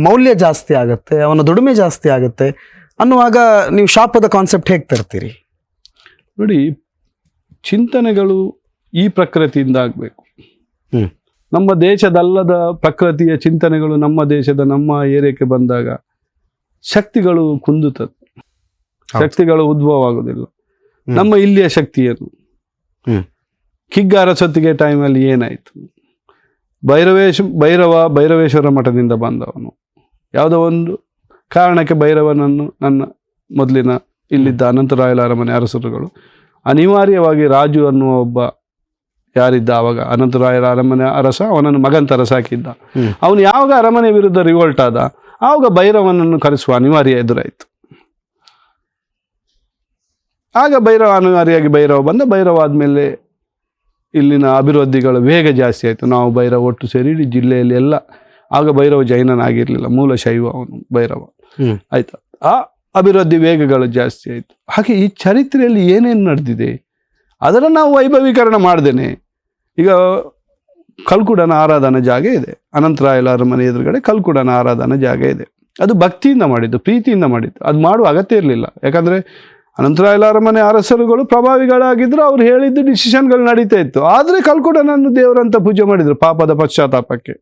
ಮೌಲ್ಯ ಜಾಸ್ತಿ ಆಗುತ್ತೆ, ಅವನ ದುಡಿಮೆ ಜಾಸ್ತಿ ಆಗುತ್ತೆ ಅನ್ನುವಾಗ ನೀವು ಶಾಪದ ಕಾನ್ಸೆಪ್ಟ್ ಹೇಗೆ ತರ್ತೀರಿ? ನೋಡಿ, ಚಿಂತನೆಗಳು ಈ ಪ್ರಕೃತಿಯಿಂದ ಆಗಬೇಕು. ನಮ್ಮ ದೇಶದಲ್ಲದ ಪ್ರಕೃತಿಯ ಚಿಂತನೆಗಳು ನಮ್ಮ ದೇಶದ ನಮ್ಮ ಏರಿಯಾಕ್ಕೆ ಬಂದಾಗ ಶಕ್ತಿಗಳು ಕುಂದುತ್ತದೆ, ಶಕ್ತಿಗಳು ಉದ್ಭವ ಆಗುವುದಿಲ್ಲ. ನಮ್ಮ ಇಲ್ಲಿಯ ಶಕ್ತಿಯನ್ನು ಕಿಗ್ಗಾರ ಸೊತ್ತಿಗೆ ಟೈಮಲ್ಲಿ ಏನಾಯಿತು, ಭೈರವೇಶ್ವರ ಮಠದಿಂದ ಬಂದವನು, ಯಾವುದೋ ಒಂದು ಕಾರಣಕ್ಕೆ ಭೈರವನನ್ನು ನನ್ನ ಮೊದಲಿನ ಇಲ್ಲಿದ್ದ ಅನಂತರಾಯಲ ಅರಮನೆ ಅರಸರುಗಳು ಅನಿವಾರ್ಯವಾಗಿ ರಾಜು ಅನ್ನುವ ಒಬ್ಬ ಯಾರಿದ್ದ ಆವಾಗ ಅನಂತರಾಯರ ಅರಮನೆ ಅರಸ, ಅವನನ್ನು ಮಗಂತರ ಸಾಕಿದ್ದ. ಅವನು ಯಾವಾಗ ಅರಮನೆ ವಿರುದ್ಧ ರಿವೋಲ್ಟ್ ಆದ ಆವಾಗ ಭೈರವನನ್ನು ಕರೆಸುವ ಅನಿವಾರ್ಯ ಎದುರಾಯಿತು. ಆಗ ಅನಿವಾರ್ಯವಾಗಿ ಭೈರವ ಬಂದ. ಭೈರವ ಆದಮೇಲೆ ಇಲ್ಲಿನ ಅಭಿವೃದ್ಧಿಗಳು ವೇಗ ಜಾಸ್ತಿ ಆಯಿತು. ನಾವು ಭೈರವ ಒಟ್ಟು ಸೇರಿ ಇಡೀ ಜಿಲ್ಲೆಯಲ್ಲಿ ಎಲ್ಲ, ಆಗ ಭೈರವ ಜೈನನಾಗಿರಲಿಲ್ಲ, ಮೂಲ ಶೈವ ಅವನು ಭೈರವ, ಆಯ್ತಾ. ಆ ಅಭಿವೃದ್ಧಿ ವೇಗಗಳು ಜಾಸ್ತಿ ಆಯಿತು. ಹಾಗೆ ಈ ಚರಿತ್ರೆಯಲ್ಲಿ ಏನೇನು ನಡೆದಿದೆ ಅದನ್ನು ನಾವು ವೈಭವೀಕರಣ ಮಾಡ್ದೇನೆ. ಈಗ ಕಲ್ಕುಡನ ಆರಾಧನಾ ಜಾಗ ಇದೆ, ಅನಂತರಾಯಲ ಅರಮನೆ ಎದುರುಗಡೆ ಕಲ್ಕುಡನ ಆರಾಧನಾ ಜಾಗ ಇದೆ. ಅದು ಭಕ್ತಿಯಿಂದ ಮಾಡಿದ್ದು, ಪ್ರೀತಿಯಿಂದ ಮಾಡಿದ್ದು. ಅದು ಮಾಡುವ ಅಗತ್ಯ ಇರಲಿಲ್ಲ. ಯಾಕಂದರೆ ಅನಂತರಾಯಲ ಅರಮನೆ ಅರಸರುಗಳು ಪ್ರಭಾವಿಗಳಾಗಿದ್ದರು, ಅವ್ರು ಹೇಳಿದ್ದು ಡಿಸಿಷನ್ಗಳು ನಡೀತಾ ಇತ್ತು. ಆದರೆ ಕಲ್ಕುಡನನ್ನು ದೇವರಂತ ಪೂಜೆ ಮಾಡಿದರು ಪಾಪದ ಪಶ್ಚಾತ್ತಾಪಕ್ಕೆ.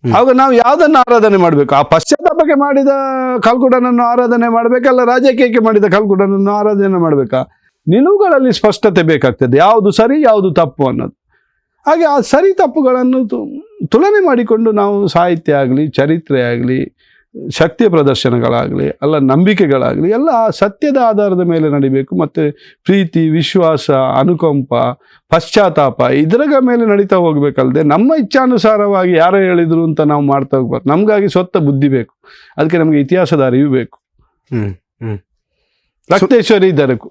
ಆವಾಗ ನಾವು ಯಾವುದನ್ನು ಆರಾಧನೆ ಮಾಡಬೇಕು? ಆ ಪಶ್ಚಾತ್ತಾಪಕ್ಕೆ ಮಾಡಿದ ಕಲ್ಕುಡನನ್ನು ಆರಾಧನೆ ಮಾಡಬೇಕಲ್ಲ, ರಾಜಕೀಯಕ್ಕೆ ಮಾಡಿದ ಕಲ್ಕುಡನನ್ನು ಆರಾಧನೆ ಮಾಡಬೇಕಾ? ನಿಲುವುಗಳಲ್ಲಿ ಸ್ಪಷ್ಟತೆ ಬೇಕಾಗ್ತದೆ, ಯಾವುದು ಸರಿ ಯಾವುದು ತಪ್ಪು ಅನ್ನೋದು. ಹಾಗೆ ಆ ಸರಿ ತಪ್ಪುಗಳನ್ನು ತುಲನೆ ಮಾಡಿಕೊಂಡು ನಾವು ಸಾಹಿತ್ಯ ಆಗಲಿ, ಚರಿತ್ರೆ ಆಗಲಿ, ಶಕ್ತಿಯ ಪ್ರದರ್ಶನಗಳಾಗಲಿ, ಅಲ್ಲ ನಂಬಿಕೆಗಳಾಗಲಿ ಎಲ್ಲ ಸತ್ಯದ ಆಧಾರದ ಮೇಲೆ ನಡಿಬೇಕು. ಮತ್ತು ಪ್ರೀತಿ, ವಿಶ್ವಾಸ, ಅನುಕಂಪ, ಪಶ್ಚಾತ್ತಾಪ ಇದರ ಮೇಲೆ ನಡೀತಾ ಹೋಗ್ಬೇಕಲ್ಲದೆ ನಮ್ಮ ಇಚ್ಛಾನುಸಾರವಾಗಿ ಯಾರೋ ಹೇಳಿದ್ರು ಅಂತ ನಾವು ಮಾಡ್ತಾ ಹೋಗ್ಬಾರ್ದು. ನಮಗಾಗಿ ಸ್ವತ್ತ ಬುದ್ಧಿ ಬೇಕು, ಅದಕ್ಕೆ ನಮಗೆ ಇತಿಹಾಸದ ಅರಿವು ಬೇಕು. ರಕ್ತೇಶ್ವರಿ ಇದ್ದರಕು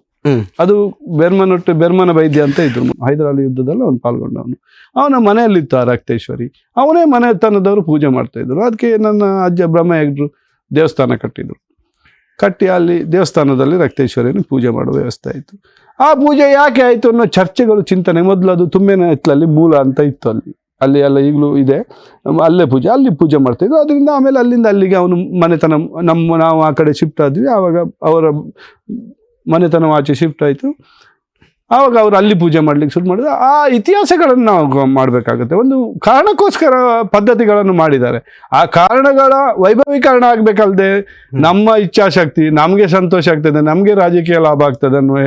ಅದು ಬೆರ್ಮನ ವೈದ್ಯ ಅಂತ ಇದ್ರು, ಹೈದರಾಲಿ ಯುದ್ಧದಲ್ಲಿ ಅವನು ಪಾಲ್ಗೊಂಡವನು. ಅವನ ಮನೆಯಲ್ಲಿತ್ತು ಆ ರಕ್ತೇಶ್ವರಿ, ಅವನೇ ಮನೆತನದವರು ಪೂಜೆ ಮಾಡ್ತಾ ಇದ್ರು. ಅದಕ್ಕೆ ನನ್ನ ಅಜ್ಜ ಬ್ರಹ್ಮಯ್ಯರು ದೇವಸ್ಥಾನ ಕಟ್ಟಿ ಅಲ್ಲಿ ದೇವಸ್ಥಾನದಲ್ಲಿ ರಕ್ತೇಶ್ವರಿಯನ್ನು ಪೂಜೆ ಮಾಡುವ ವ್ಯವಸ್ಥೆ ಆಯಿತು. ಆ ಪೂಜೆ ಯಾಕೆ ಆಯಿತು ಅನ್ನೋ ಚರ್ಚೆಗಳು, ಚಿಂತನೆ. ಮೊದಲು ಅದು ತುಮ್ಮೇನ ಎತ್ತಲಲ್ಲಿ ಮೂಲ ಅಂತ ಇತ್ತು, ಅಲ್ಲಿ ಎಲ್ಲ ಈಗಲೂ ಇದೆ, ಅಲ್ಲಿ ಪೂಜೆ ಮಾಡ್ತಾಯಿದ್ರು. ಅದರಿಂದ ಆಮೇಲೆ ಅಲ್ಲಿಂದ ಅಲ್ಲಿಗೆ ಅವನು ಮನೆತನ, ನಾವು ಆ ಕಡೆ ಶಿಫ್ಟ್ ಆದ್ವಿ. ಆವಾಗ ಅವರ ಮನೆತನ ಆಚೆ ಶಿಫ್ಟ್ ಆಯಿತು. ಆವಾಗ ಅವರು ಅಲ್ಲಿ ಪೂಜೆ ಮಾಡ್ಲಿಕ್ಕೆ ಶುರು ಮಾಡಿದ್ರು. ಆ ಇತಿಹಾಸಗಳನ್ನು ನಾವು ಮಾಡಬೇಕಾಗುತ್ತೆ. ಒಂದು ಕಾರಣಕ್ಕೋಸ್ಕರ ಪದ್ಧತಿಗಳನ್ನು ಮಾಡಿದ್ದಾರೆ. ಆ ಕಾರಣಗಳ ವೈಭವೀಕರಣ ಆಗಬೇಕಲ್ಲದೆ ನಮ್ಮ ಇಚ್ಛಾಶಕ್ತಿ, ನಮಗೆ ಸಂತೋಷ ಆಗ್ತದೆ, ನಮಗೆ ರಾಜಕೀಯ ಲಾಭ ಆಗ್ತದೆ ಅನ್ನುವ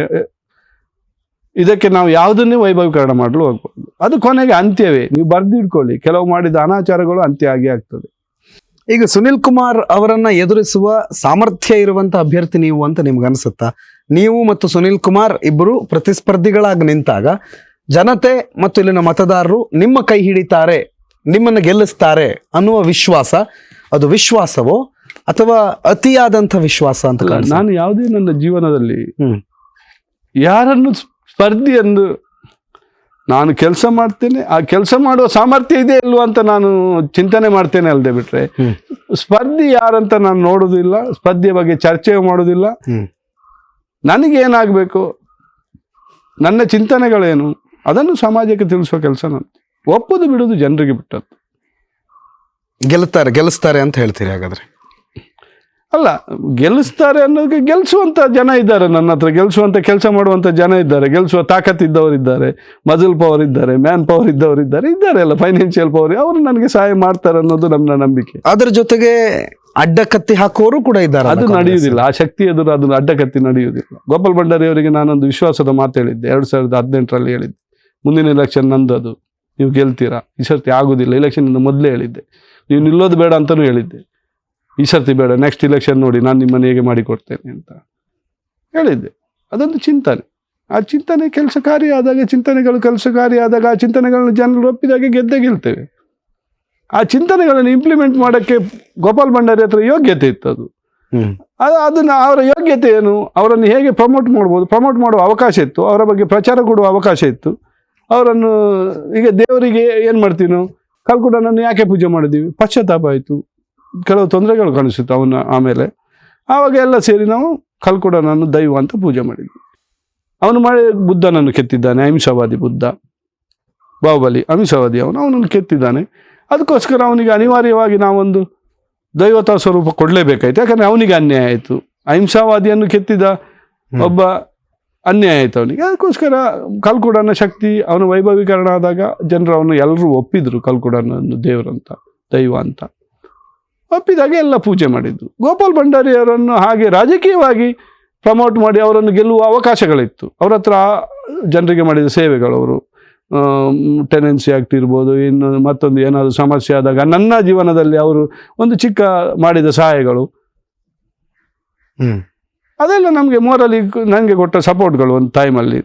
ಇದಕ್ಕೆ ನಾವು ಯಾವುದನ್ನೇ ವೈಭವೀಕರಣ ಮಾಡಲು ಹೋಗ್ಬೋದು. ಅದು ಕೊನೆಗೆ ಅಂತ್ಯವೇ. ನೀವು ಬರೆದಿಟ್ಕೊಳ್ಳಿ, ಕೆಲವು ಮಾಡಿದ ಅನಾಚಾರಗಳು ಅಂತ್ಯ ಆಗಿ ಆಗ್ತದೆ. ಈಗ ಸುನಿಲ್ ಕುಮಾರ್ ಅವರನ್ನ ಎದುರಿಸುವ ಸಾಮರ್ಥ್ಯ ಇರುವಂತ ಅಭ್ಯರ್ಥಿ ನೀವು ಅಂತ ನಿಮ್ಗೆ ಅನ್ಸುತ್ತಾ? ನೀವು ಮತ್ತು ಸುನಿಲ್ ಕುಮಾರ್ ಇಬ್ಬರು ಪ್ರತಿಸ್ಪರ್ಧಿಗಳಾಗಿ ನಿಂತಾಗ ಜನತೆ ಮತ್ತು ಇಲ್ಲಿನ ಮತದಾರರು ನಿಮ್ಮ ಕೈ ಹಿಡಿತಾರೆ, ನಿಮ್ಮನ್ನು ಗೆಲ್ಲಿಸ್ತಾರೆ ಅನ್ನುವ ವಿಶ್ವಾಸ, ಅದು ವಿಶ್ವಾಸವೋ ಅಥವಾ ಅತಿಯಾದಂಥ ವಿಶ್ವಾಸ ಅಂತ? ನಾನು ಯಾವುದೇ ನನ್ನ ಜೀವನದಲ್ಲಿ ಯಾರನ್ನು ಸ್ಪರ್ಧಿ ಎಂದು ನಾನು ಕೆಲಸ ಮಾಡ್ತೇನೆ, ಆ ಕೆಲಸ ಮಾಡುವ ಸಾಮರ್ಥ್ಯ ಇದೆ ಇಲ್ವಾ ಅಂತ ನಾನು ಚಿಂತನೆ ಮಾಡ್ತೇನೆ ಅಲ್ಲದೆ ಬಿಟ್ರೆ ಸ್ಪರ್ಧಿ ಯಾರಂತ ನಾನು ನೋಡೋದಿಲ್ಲ, ಸ್ಪರ್ಧೆಯ ಬಗ್ಗೆ ಚರ್ಚೆ ಮಾಡೋದಿಲ್ಲ. ನನಗೇನಾಗಬೇಕು, ನನ್ನ ಚಿಂತನೆಗಳೇನು ಅದನ್ನು ಸಮಾಜಕ್ಕೆ ತಿಳಿಸುವ ಕೆಲಸ ನಾನು. ಒಪ್ಪುದು ಬಿಡುವುದು ಜನರಿಗೆ ಬಿಟ್ಟದ್ದು. ಗೆಲ್ಲಿಸ್ತಾರೆ ಅಂತ ಹೇಳ್ತೀರಿ ಹಾಗಾದ್ರೆ? ಅಲ್ಲ, ಗೆಲ್ಲಿಸ್ತಾರೆ ಅನ್ನೋದಕ್ಕೆ ಗೆಲ್ಲಿಸುವಂಥ ಜನ ಇದ್ದಾರೆ ನನ್ನ ಹತ್ರ, ಗೆಲ್ಲಿಸುವಂಥ ಕೆಲಸ ಮಾಡುವಂಥ ಜನ ಇದ್ದಾರೆ, ಗೆಲ್ಲಿಸುವ ತಾಕತ್ತಿದ್ದವರಿದ್ದಾರೆ, ಮಜಲ್ ಪವರ್ ಇದ್ದಾರೆ, ಮ್ಯಾನ್ ಪವರ್ ಇದ್ದವರಿದ್ದಾರೆ, ಅಲ್ಲ ಫೈನಾನ್ಷಿಯಲ್ ಪವರ್, ಅವರು ನನಗೆ ಸಹಾಯ ಮಾಡ್ತಾರೆ ಅನ್ನೋದು ನಮ್ಮ ನಂಬಿಕೆ. ಅದ್ರ ಜೊತೆಗೆ ಅಡ್ಡ ಕತ್ತಿ ಹಾಕುವವರು ಕೂಡ ಇದ್ದಾರೆ. ಅದು ನಡೆಯುವುದಿಲ್ಲ, ಆ ಶಕ್ತಿ ಎದುರು ಅದನ್ನು ಅಡ್ಡ ಕತ್ತಿ ನಡೆಯುವುದಿಲ್ಲ. ಗೋಪಾಲ್ ಭಂಡಾರಿ ಅವರಿಗೆ ನಾನೊಂದು ವಿಶ್ವಾಸದ ಮಾತು ಹೇಳಿದ್ದೆ 2018 ಹೇಳಿದ್ದೆ, ಮುಂದಿನ ಎಲೆಕ್ಷನ್ ನಂದು, ಅದು ನೀವು ಗೆಲ್ತೀರಾ, ಈ ಸರ್ತಿ ಆಗುದಿಲ್ಲ. ಎಲೆಕ್ಷನ್ ಮೊದಲೇ ಹೇಳಿದ್ದೆ, ನೀವು ನಿಲ್ಲೋದು ಬೇಡ ಅಂತಲೂ ಹೇಳಿದ್ದೆ, ಈ ಸರ್ತಿ ಬೇಡ, ನೆಕ್ಸ್ಟ್ ಇಲೆಕ್ಷನ್ ನೋಡಿ ನಾನು ನಿಮ್ಮನ್ನು ಹೇಗೆ ಮಾಡಿಕೊಡ್ತೇನೆ ಅಂತ ಹೇಳಿದ್ದೆ. ಅದೊಂದು ಚಿಂತನೆ. ಆ ಚಿಂತನೆ ಕೆಲಸಕಾರಿಯಾದಾಗ, ಆ ಚಿಂತನೆಗಳನ್ನು ಜನರು ಒಪ್ಪಿದಾಗ ಗೆಲ್ತೇವೆ. ಆ ಚಿಂತನೆಗಳನ್ನು ಇಂಪ್ಲಿಮೆಂಟ್ ಮಾಡೋಕ್ಕೆ ಗೋಪಾಲ್ ಭಂಡಾರಿ ಹತ್ರ ಯೋಗ್ಯತೆ ಇತ್ತು. ಅದನ್ನು ಅವರ ಯೋಗ್ಯತೆ ಏನು, ಅವರನ್ನು ಹೇಗೆ ಪ್ರಮೋಟ್ ಮಾಡ್ಬೋದು, ಪ್ರಮೋಟ್ ಮಾಡುವ ಅವಕಾಶ ಇತ್ತು, ಅವರ ಬಗ್ಗೆ ಪ್ರಚಾರ ಕೊಡುವ ಅವಕಾಶ ಇತ್ತು. ಅವರನ್ನು ಈಗ ದೇವರಿಗೆ ಏನು ಮಾಡ್ತೀವಿ ನಾವು, ಕಲ್ಕುಡನನ್ನು ಯಾಕೆ ಪೂಜೆ ಮಾಡಿದ್ದೀವಿ, ಪಶ್ಚಾತ್ತಾಪ ಆಯಿತು, ಕೆಲವು ತೊಂದರೆಗಳು ಕಾಣಿಸುತ್ತೆ ಅವನ. ಆಮೇಲೆ ಆವಾಗ ಎಲ್ಲ ಸೇರಿ ನಾವು ಕಲ್ಕುಡನನ್ನು ದೈವ ಅಂತ ಪೂಜೆ ಮಾಡಿದ್ವಿ. ಅವನು ಬುದ್ಧನನ್ನು ಕೆತ್ತಿದ್ದಾನೆ, ಅಹಿಂಸಾವಾದಿ ಬುದ್ಧ, ಬಾಹುಬಲಿ ಅಹಿಂಸಾವಾದಿ, ಅವನನ್ನು ಕೆತ್ತಿದ್ದಾನೆ. ಅದಕ್ಕೋಸ್ಕರ ಅವನಿಗೆ ಅನಿವಾರ್ಯವಾಗಿ ನಾವೊಂದು ದೈವತಾ ಸ್ವರೂಪ ಕೊಡಲೇಬೇಕಾಯ್ತು. ಯಾಕಂದರೆ ಅವನಿಗೆ ಅನ್ಯಾಯ ಆಯಿತು, ಅಹಿಂಸಾವಾದಿಯನ್ನು ಕೆತ್ತಿದ ಒಬ್ಬ ಅನ್ಯಾಯ ಆಯಿತು ಅವನಿಗೆ. ಅದಕ್ಕೋಸ್ಕರ ಕಲ್ಕುಡನ ಶಕ್ತಿ ಅವನ ವೈಭವೀಕರಣ ಆದಾಗ ಜನರು ಅವನು ಎಲ್ಲರೂ ಒಪ್ಪಿದ್ರು, ಕಲ್ಕುಡನನ್ನು ದೇವರಂತ, ದೈವ ಅಂತ ಒಪ್ಪಿದಾಗ ಎಲ್ಲ ಪೂಜೆ ಮಾಡಿದ್ದು. ಗೋಪಾಲ್ ಭಂಡಾರಿ ಅವರನ್ನು ಹಾಗೆ ರಾಜಕೀಯವಾಗಿ ಪ್ರಮೋಟ್ ಮಾಡಿ ಅವರನ್ನು ಗೆಲ್ಲುವ ಅವಕಾಶಗಳಿತ್ತು. ಅವ್ರ ಹತ್ರ ಜನರಿಗೆ ಮಾಡಿದ ಸೇವೆಗಳು, ಅವರು ಟೆನೆನ್ಸಿ ಆಕ್ಟ್ ಇರ್ಬೋದು, ಇನ್ನು ಮತ್ತೊಂದು ಏನಾದರೂ ಸಮಸ್ಯೆ ಆದಾಗ ನನ್ನ ಜೀವನದಲ್ಲಿ ಅವರು ಒಂದು ಚಿಕ್ಕ ಮಾಡಿದ ಸಹಾಯಗಳು, ಅದೆಲ್ಲ ನಮಗೆ ಮೋರಲಿ ನನಗೆ ಕೊಟ್ಟ ಸಪೋರ್ಟ್ಗಳು. ಒಂದು ಟೈಮಲ್ಲಿ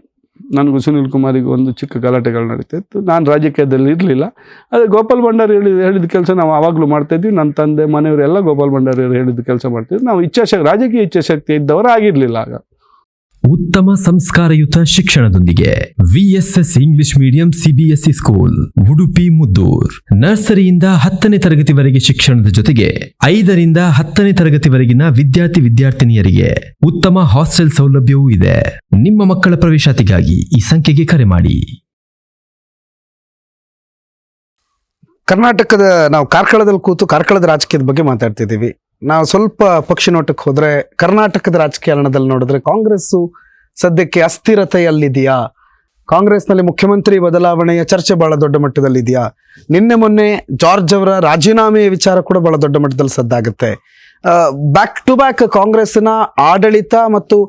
ನನಗೂ ಸುನಿಲ್ ಕುಮಾರಿಗೂ ಒಂದು ಚಿಕ್ಕ ಗಲಾಟೆಗಳು ನಡೀತಾ ಇತ್ತು. ನಾನು ರಾಜಕೀಯದಲ್ಲಿ ಇರಲಿಲ್ಲ, ಅದೇ ಗೋಪಾಲ್ ಭಂಡಾರಿ ಹೇಳಿದ ಕೆಲಸ ನಾವು ಆವಾಗಲೂ ಮಾಡ್ತಾಯಿದ್ವಿ. ನನ್ನ ತಂದೆ ಮನೆಯವರೆಲ್ಲ ಗೋಪಾಲ್ ಭಂಡಾರಿ ಅವರು ಹೇಳಿದ ಕೆಲಸ ಮಾಡ್ತಿದ್ವಿ. ನಾವು ರಾಜಕೀಯ ಇಚ್ಛಾಶಕ್ತಿ ಇದ್ದವರು ಆಗಿರಲಿಲ್ಲ ಆಗ. ಉತ್ತಮ ಸಂಸ್ಕಾರಯುತ ಶಿಕ್ಷಣದೊಂದಿಗೆ VSS English medium CBSE school Udupi Muddur. ನರ್ಸರಿಯಿಂದ 10ನೇ ತರಗತಿವರೆಗೆ ಶಿಕ್ಷಣದ ಜೊತೆಗೆ 5ರಿಂದ 10ನೇ ತರಗತಿವರೆಗಿನ ವಿದ್ಯಾರ್ಥಿನಿಯರಿಗೆ ಉತ್ತಮ ಹಾಸ್ಟೆಲ್ ಸೌಲಭ್ಯವೂ ಇದೆ. ನಿಮ್ಮ ಮಕ್ಕಳ ಪ್ರವೇಶಾತಿಗಾಗಿ ಈ ಸಂಖ್ಯೆಗೆ ಕರೆ ಮಾಡಿ. ಕರ್ನಾಟಕದ ನಾವು ಕಾರ್ಕಳದಲ್ಲಿ ಕೂತು ಕಾರ್ಕಳದ ರಾಜಕೀಯದ ಬಗ್ಗೆ ಮಾತಾಡ್ತಿದ್ದೀವಿ. ನಾವು ಸ್ವಲ್ಪ ಪಕ್ಷಿ ನೋಟಕ್ಕೆ ಹೋದ್ರೆ ಕರ್ನಾಟಕದ ರಾಜಕೀಯದಲ್ಲಿ ನೋಡಿದ್ರೆ ಕಾಂಗ್ರೆಸ್ಸು ಸದ್ಯಕ್ಕೆ ಅಸ್ಥಿರತೆಯಲ್ಲಿದೆಯಾ? ಕಾಂಗ್ರೆಸ್ನಲ್ಲಿ ಮುಖ್ಯಮಂತ್ರಿ ಬದಲಾವಣೆಯ ಚರ್ಚೆ ಬಹಳ ದೊಡ್ಡ ಮಟ್ಟದಲ್ಲಿದೆಯಾ? ನಿನ್ನೆ ಮೊನ್ನೆ ಜಾರ್ಜ್ ಅವರ ರಾಜೀನಾಮೆಯ ವಿಚಾರ ಕೂಡ ಬಹಳ ದೊಡ್ಡ ಮಟ್ಟದಲ್ಲಿ ಸದ್ದಾಗುತ್ತೆ. ಬ್ಯಾಕ್ ಟು ಬ್ಯಾಕ್ ಕಾಂಗ್ರೆಸ್ನ ಆಡಳಿತ ಮತ್ತು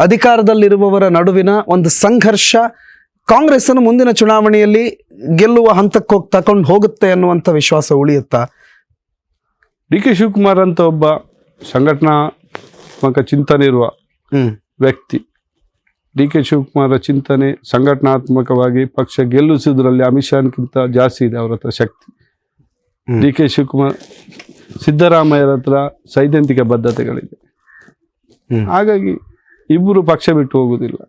ಅಧಿಕಾರದಲ್ಲಿರುವವರ ನಡುವಿನ ಒಂದು ಸಂಘರ್ಷ ಕಾಂಗ್ರೆಸ್ಸನ್ನು ಮುಂದಿನ ಚುನಾವಣೆಯಲ್ಲಿ ಗೆಲ್ಲುವ ಹಂತಕ್ಕೆ ತಕೊಂಡು ಹೋಗುತ್ತೆ ಅನ್ನುವಂಥ ವಿಶ್ವಾಸ ಉಳಿಯುತ್ತಾ? ಡಿ ಕೆ ಶಿವಕುಮಾರ್ ಅಂತ ಒಬ್ಬ ಸಂಘಟನಾತ್ಮಕ ಚಿಂತನೆ ಇರುವ ವ್ಯಕ್ತಿ. ಡಿ ಕೆ ಶಿವಕುಮಾರ ಚಿಂತನೆ ಸಂಘಟನಾತ್ಮಕವಾಗಿ ಪಕ್ಷ ಗೆಲ್ಲಿಸುವುದರಲ್ಲಿ ಅಮಿತ್ ಶಾನ್ಗಿಂತ ಜಾಸ್ತಿ ಇದೆ ಅವರ ಹತ್ರ ಶಕ್ತಿ. ಡಿ ಕೆ ಶಿವಕುಮಾರ್ ಸಿದ್ದರಾಮಯ್ಯರ ಹತ್ರ ಸೈದ್ಧಾಂತಿಕ ಬದ್ಧತೆಗಳಿದೆ. ಹಾಗಾಗಿ ಇಬ್ಬರು ಪಕ್ಷ ಬಿಟ್ಟು ಹೋಗುವುದಿಲ್ಲ.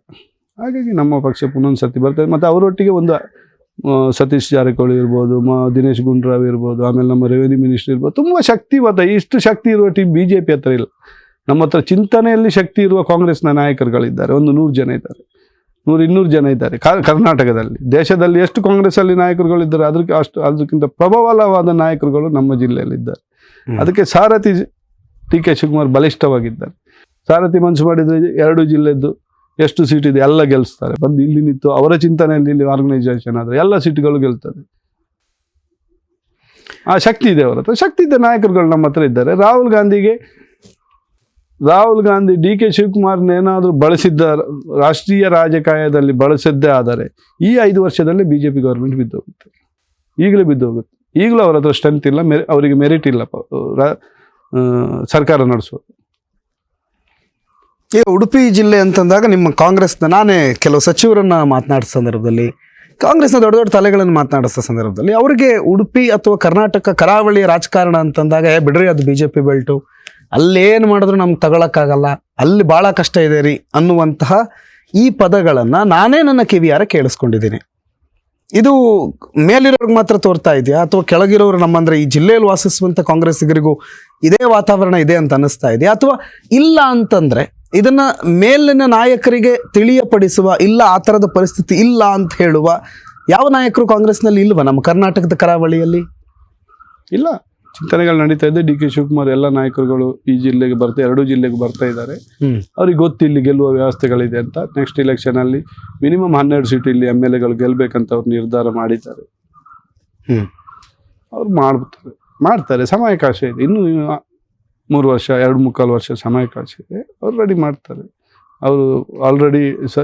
ಹಾಗಾಗಿ ನಮ್ಮ ಪಕ್ಷ ಪುನೊಂದ್ಸತಿ ಬರ್ತದೆ. ಮತ್ತು ಅವರೊಟ್ಟಿಗೆ ಒಂದು ಸತೀಶ್ ಜಾರಕಿಹೊಳಿ ಇರ್ಬೋದು, ದಿನೇಶ್ ಗುಂಡೂರಾವ್ ಇರ್ಬೋದು, ಆಮೇಲೆ ನಮ್ಮ ರೆವಿನ್ಯೂ ಮಿನಿಸ್ಟರ್ ಇರ್ಬೋದು. ತುಂಬ ಶಕ್ತಿವಾದ, ಇಷ್ಟು ಶಕ್ತಿ ಇರುವ ಟೀಮ್ BJP ಹತ್ರ ಇಲ್ಲ. ನಮ್ಮ ಹತ್ರ ಚಿಂತನೆಯಲ್ಲಿ ಶಕ್ತಿ ಇರುವ ಕಾಂಗ್ರೆಸ್ನ ನಾಯಕರುಗಳಿದ್ದಾರೆ, ಒಂದು 100 ಜನ ಇದ್ದಾರೆ, 100-200 ಜನ ಇದ್ದಾರೆ ಕರ್ನಾಟಕದಲ್ಲಿ. ದೇಶದಲ್ಲಿ ಎಷ್ಟು ಕಾಂಗ್ರೆಸ್ಸಲ್ಲಿ ನಾಯಕರುಗಳಿದ್ದಾರೆ ಅದಕ್ಕಿಂತ ಪ್ರಬಲವಾದ ನಾಯಕರುಗಳು ನಮ್ಮ ಜಿಲ್ಲೆಯಲ್ಲಿದ್ದಾರೆ. ಅದಕ್ಕೆ ಸಾರಥಿ ಡಿ ಕೆ ಶಿವಕುಮಾರ್ ಬಲಿಷ್ಠವಾಗಿದ್ದಾರೆ. ಸಾರಥಿ ಮನಸ್ಸು ಮಾಡಿದರೆ 2 ಜಿಲ್ಲೆದ್ದು ಎಷ್ಟು ಸೀಟ್ ಇದೆ ಎಲ್ಲ ಗೆಲ್ಲಿಸ್ತಾರೆ. ಬಂದು ಇಲ್ಲಿ ನಿಂತು ಅವರ ಚಿಂತನೆಯಲ್ಲಿ ಇಲ್ಲಿ ಆರ್ಗನೈಸೇಷನ್ ಆದರೆ ಎಲ್ಲ ಸೀಟ್ಗಳು ಗೆಲ್ತದೆ. ಆ ಶಕ್ತಿ ಇದೆ ಅವರ ಹತ್ರ, ಶಕ್ತಿ ಇದ್ದ ನಾಯಕರುಗಳು ನಮ್ಮ ಹತ್ರ ಇದ್ದಾರೆ. ರಾಹುಲ್ ಗಾಂಧಿ ಡಿ ಕೆ ಶಿವಕುಮಾರ್ನೇನಾದರೂ ಬಳಸಿದ್ದ ರಾಷ್ಟ್ರೀಯ ರಾಜಕಾರಣದಲ್ಲಿ ಬಳಸಿದ್ದೇ ಆದರೆ ಈ 5 ವರ್ಷದಲ್ಲಿ BJP ಗೌರ್ಮೆಂಟ್ ಬಿದ್ದೋಗುತ್ತೆ, ಈಗಲೇ ಬಿದ್ದೋಗುತ್ತೆ. ಈಗಲೂ ಅವರ ಹತ್ರ ಸ್ಟ್ರೆಂತ್ ಇಲ್ಲ, ಅವರಿಗೆ ಮೆರಿಟ್ ಇಲ್ಲ ಸರ್ಕಾರ ನಡೆಸೋದು. ಈಗ ಉಡುಪಿ ಜಿಲ್ಲೆ ಅಂತಂದಾಗ ನಿಮ್ಮ ಕಾಂಗ್ರೆಸ್ನ ನಾನೇ ಕೆಲವು ಸಚಿವರನ್ನ ಮಾತನಾಡಿಸೋ ಸಂದರ್ಭದಲ್ಲಿ, ಕಾಂಗ್ರೆಸ್ನ ದೊಡ್ಡ ದೊಡ್ಡ ತಲೆಗಳನ್ನು ಮಾತನಾಡಿಸೋ ಸಂದರ್ಭದಲ್ಲಿ ಅವರಿಗೆ ಉಡುಪಿ ಅಥವಾ ಕರ್ನಾಟಕ ಕರಾವಳಿಯ ರಾಜಕಾರಣ ಅಂತಂದಾಗ ಬಿಡ್ರಿ ಅದು BJP ಬೆಲ್ಟು, ಅಲ್ಲೇನು ಮಾಡಿದ್ರು ನಮ್ಗೆ ತಗೊಳಕ್ಕಾಗಲ್ಲ, ಅಲ್ಲಿ ಭಾಳ ಕಷ್ಟ ಇದೆ ರೀ ಅನ್ನುವಂತಹ ಈ ಪದಗಳನ್ನು ನಾನೇ ನನ್ನ ಕಿವಿಯಾರ ಕೇಳಿಸ್ಕೊಂಡಿದ್ದೀನಿ. ಇದು ಮೇಲಿರೋರ್ಗೆ ಮಾತ್ರ ತೋರ್ತಾ ಇದೆಯಾ ಅಥವಾ ಕೆಳಗಿರೋರು ನಮ್ಮಂದ್ರೆ ಈ ಜಿಲ್ಲೆಯಲ್ಲಿ ವಾಸಿಸುವಂಥ ಕಾಂಗ್ರೆಸ್ಸಿಗರಿಗೂ ಇದೇ ವಾತಾವರಣ ಇದೆ ಅಂತ ಅನ್ನಿಸ್ತಾ ಇದೆಯಾ? ಅಥವಾ ಇಲ್ಲ ಅಂತಂದರೆ ಇದನ್ನ ಮೇಲಿನ ನಾಯಕರಿಗೆ ತಿಳಿಯಪಡಿಸುವ, ಇಲ್ಲ ಆ ಥರದ ಪರಿಸ್ಥಿತಿ ಇಲ್ಲ ಅಂತ ಹೇಳುವ ಯಾವ ನಾಯಕರು ಕಾಂಗ್ರೆಸ್ನಲ್ಲಿ ಇಲ್ವಾ ನಮ್ಮ ಕರ್ನಾಟಕದ ಕರಾವಳಿಯಲ್ಲಿ? ಇಲ್ಲ, ಚಿಂತನೆಗಳು ನಡೀತಾ ಇದೆ. ಡಿ ಕೆ ಶಿವಕುಮಾರ್ ಎಲ್ಲ ನಾಯಕರುಗಳು ಈ ಜಿಲ್ಲೆಗೆ ಎರಡೂ ಜಿಲ್ಲೆಗೆ ಬರ್ತಾ ಇದ್ದಾರೆ. ಅವ್ರಿಗೆ ಗೊತ್ತು ಇಲ್ಲಿ ಗೆಲ್ಲುವ ವ್ಯವಸ್ಥೆಗಳಿದೆ ಅಂತ. ನೆಕ್ಸ್ಟ್ ಇಲೆಕ್ಷನ್ ಅಲ್ಲಿ ಮಿನಿಮಮ್ 12 ಸೀಟ್ ಇಲ್ಲಿ MLAಗಳು ಗೆಲ್ಬೇಕಂತ ಅವ್ರು ನಿರ್ಧಾರ ಮಾಡಿದ್ದಾರೆ. ಅವ್ರು ಮಾಡ್ತಾರೆ. ಸಮಯಾವಕಾಶ ಇದೆ, ಇನ್ನು 3 ವರ್ಷ 2.25 ವರ್ಷ ಸಮಯಾವಕಾಶ ಇದೆ. ಅವ್ರು ರೆಡಿ ಮಾಡ್ತಾರೆ. ಅವರು ಆಲ್ರೆಡಿ